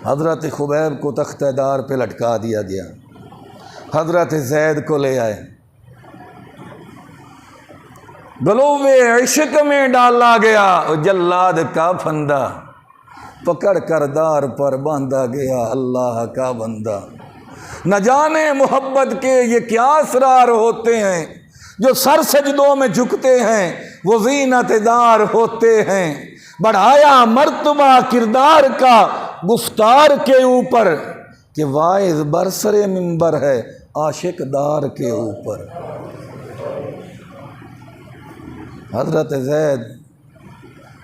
حضرت خبیب کو تختہ دار پہ لٹکا دیا گیا، حضرت زید کو لے آئے، گلوب عشق میں ڈالا گیا، جلاد کا پھندا پکڑ کر دار پر باندھا گیا، اللہ کا بندہ۔ نہ جانے محبت کے یہ کیا اسرار ہوتے ہیں، جو سر سجدوں میں جھکتے ہیں وہ زینت دار ہوتے ہیں۔ بڑھایا مرتبہ کردار کا گفتار کے اوپر کہ واعظ برسر منبر ہے عاشق دار کے اوپر۔ حضرت زید،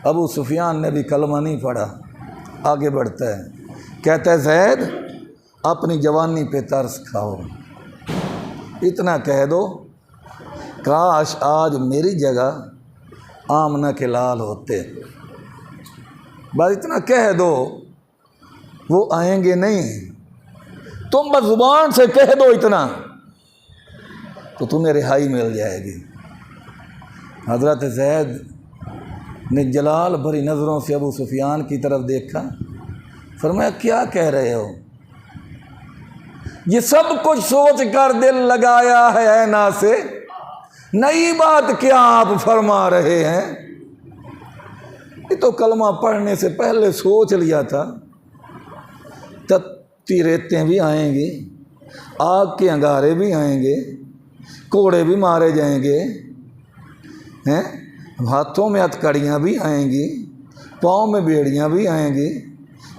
ابو سفیان نے بھی کلمہ نہیں پڑھا، آگے بڑھتا ہے، کہتا ہے زید اپنی جوانی پہ ترس کھاؤ، اتنا کہہ دو کاش آج میری جگہ آمنہ کے لال ہوتے، بس اتنا کہہ دو، وہ آئیں گے نہیں، تم بس زبان سے کہہ دو اتنا تو تمہیں رہائی مل جائے گی۔ حضرت زید نے جلال بھری نظروں سے ابو سفیان کی طرف دیکھا، فرمایا کیا کہہ رہے ہو؟ یہ سب کچھ سوچ کر دل لگایا ہے نا سے، نئی بات کیا آپ فرما رہے ہیں؟ یہ تو کلمہ پڑھنے سے پہلے سوچ لیا تھا، تتی ریتیں بھی آئیں گی، آگ کے انگارے بھی آئیں گے، کوڑے بھی مارے جائیں گے، ہاتھوں میں ہتھکڑیاں بھی آئیں گی، پاؤں میں بیڑیاں بھی آئیں گی،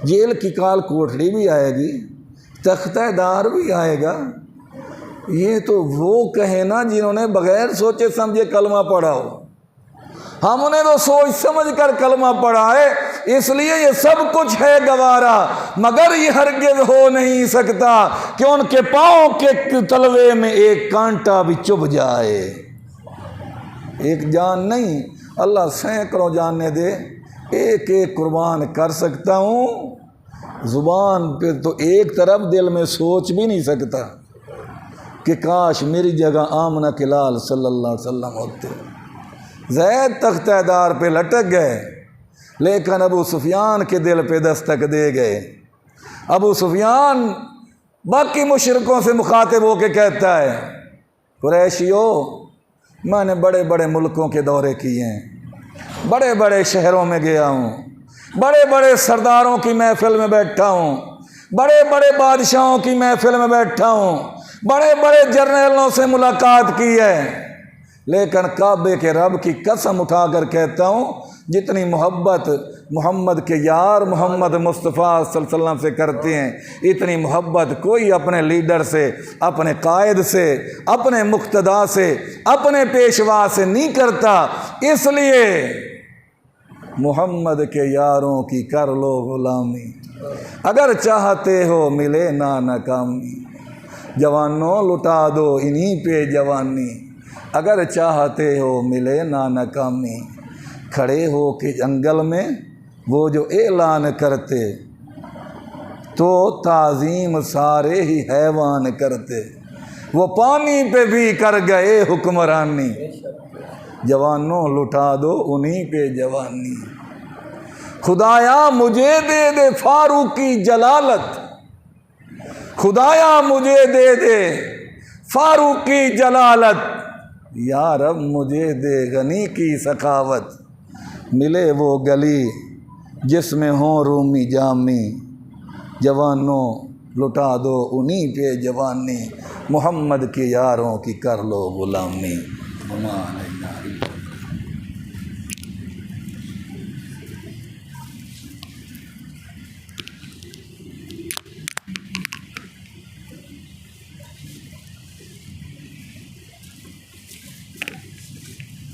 جیل کی کال کوٹڑی بھی آئے گی، تختہ دار بھی آئے گا۔ یہ تو وہ کہے نا جنہوں نے بغیر سوچے سمجھے کلمہ پڑھا ہو، ہم نے تو سوچ سمجھ کر کلمہ پڑھا ہے، اس لیے یہ سب کچھ ہے گوارا، مگر یہ ہرگز ہو نہیں سکتا کہ ان کے پاؤں کے تلوے میں ایک کانٹا بھی چبھ جائے۔ ایک جان نہیں، اللہ سینکڑوں جاننے دے، ایک ایک قربان کر سکتا ہوں۔ زبان پہ تو ایک طرف، دل میں سوچ بھی نہیں سکتا کہ کاش میری جگہ آمنہ کے لال صلی اللہ علیہ وسلم ہوتے۔ زید تختہ دار پہ لٹک گئے، لیکن ابو سفیان کے دل پہ دستک دے گئے۔ ابو سفیان باقی مشرکوں سے مخاطب ہو کے کہتا ہے، قریشیو، میں نے بڑے بڑے ملکوں کے دورے کیے ہیں، بڑے بڑے شہروں میں گیا ہوں، بڑے بڑے سرداروں کی محفل میں بیٹھا ہوں، بڑے بڑے بادشاہوں کی محفل میں بیٹھا ہوں، بڑے بڑے جرنیلوں سے ملاقات کی ہے، لیکن کعبے کے رب کی قسم اٹھا کر کہتا ہوں، جتنی محبت محمد کے یار محمد مصطفیٰ صلی اللہ علیہ وسلم سے کرتے ہیں، اتنی محبت کوئی اپنے لیڈر سے، اپنے قائد سے، اپنے مقتدا سے، اپنے پیشوا سے نہیں کرتا۔ اس لیے محمد کے یاروں کی کر لو غلامی، اگر چاہتے ہو ملے نہ ناکامی، جوانوں لٹا دو انہی پہ جوانی، اگر چاہتے ہو ملے نہ ناکامی، کھڑے ہو کے جنگل میں وہ جو اعلان کرتے تو تعظیم سارے ہی حیوان کرتے، وہ پانی پہ بھی کر گئے حکمرانی، جوانوں لٹا دو انہی پہ جوانی، خدایا مجھے دے دے فاروق کی جلالت، خدایا مجھے دے دے فاروق کی جلالت، یا رب مجھے دے غنی کی سخاوت، ملے وہ گلی جس میں ہوں رومی جامی، جوانوں لٹا دو انہی پہ جوانی، محمد کے یاروں کی کر لو غلامی۔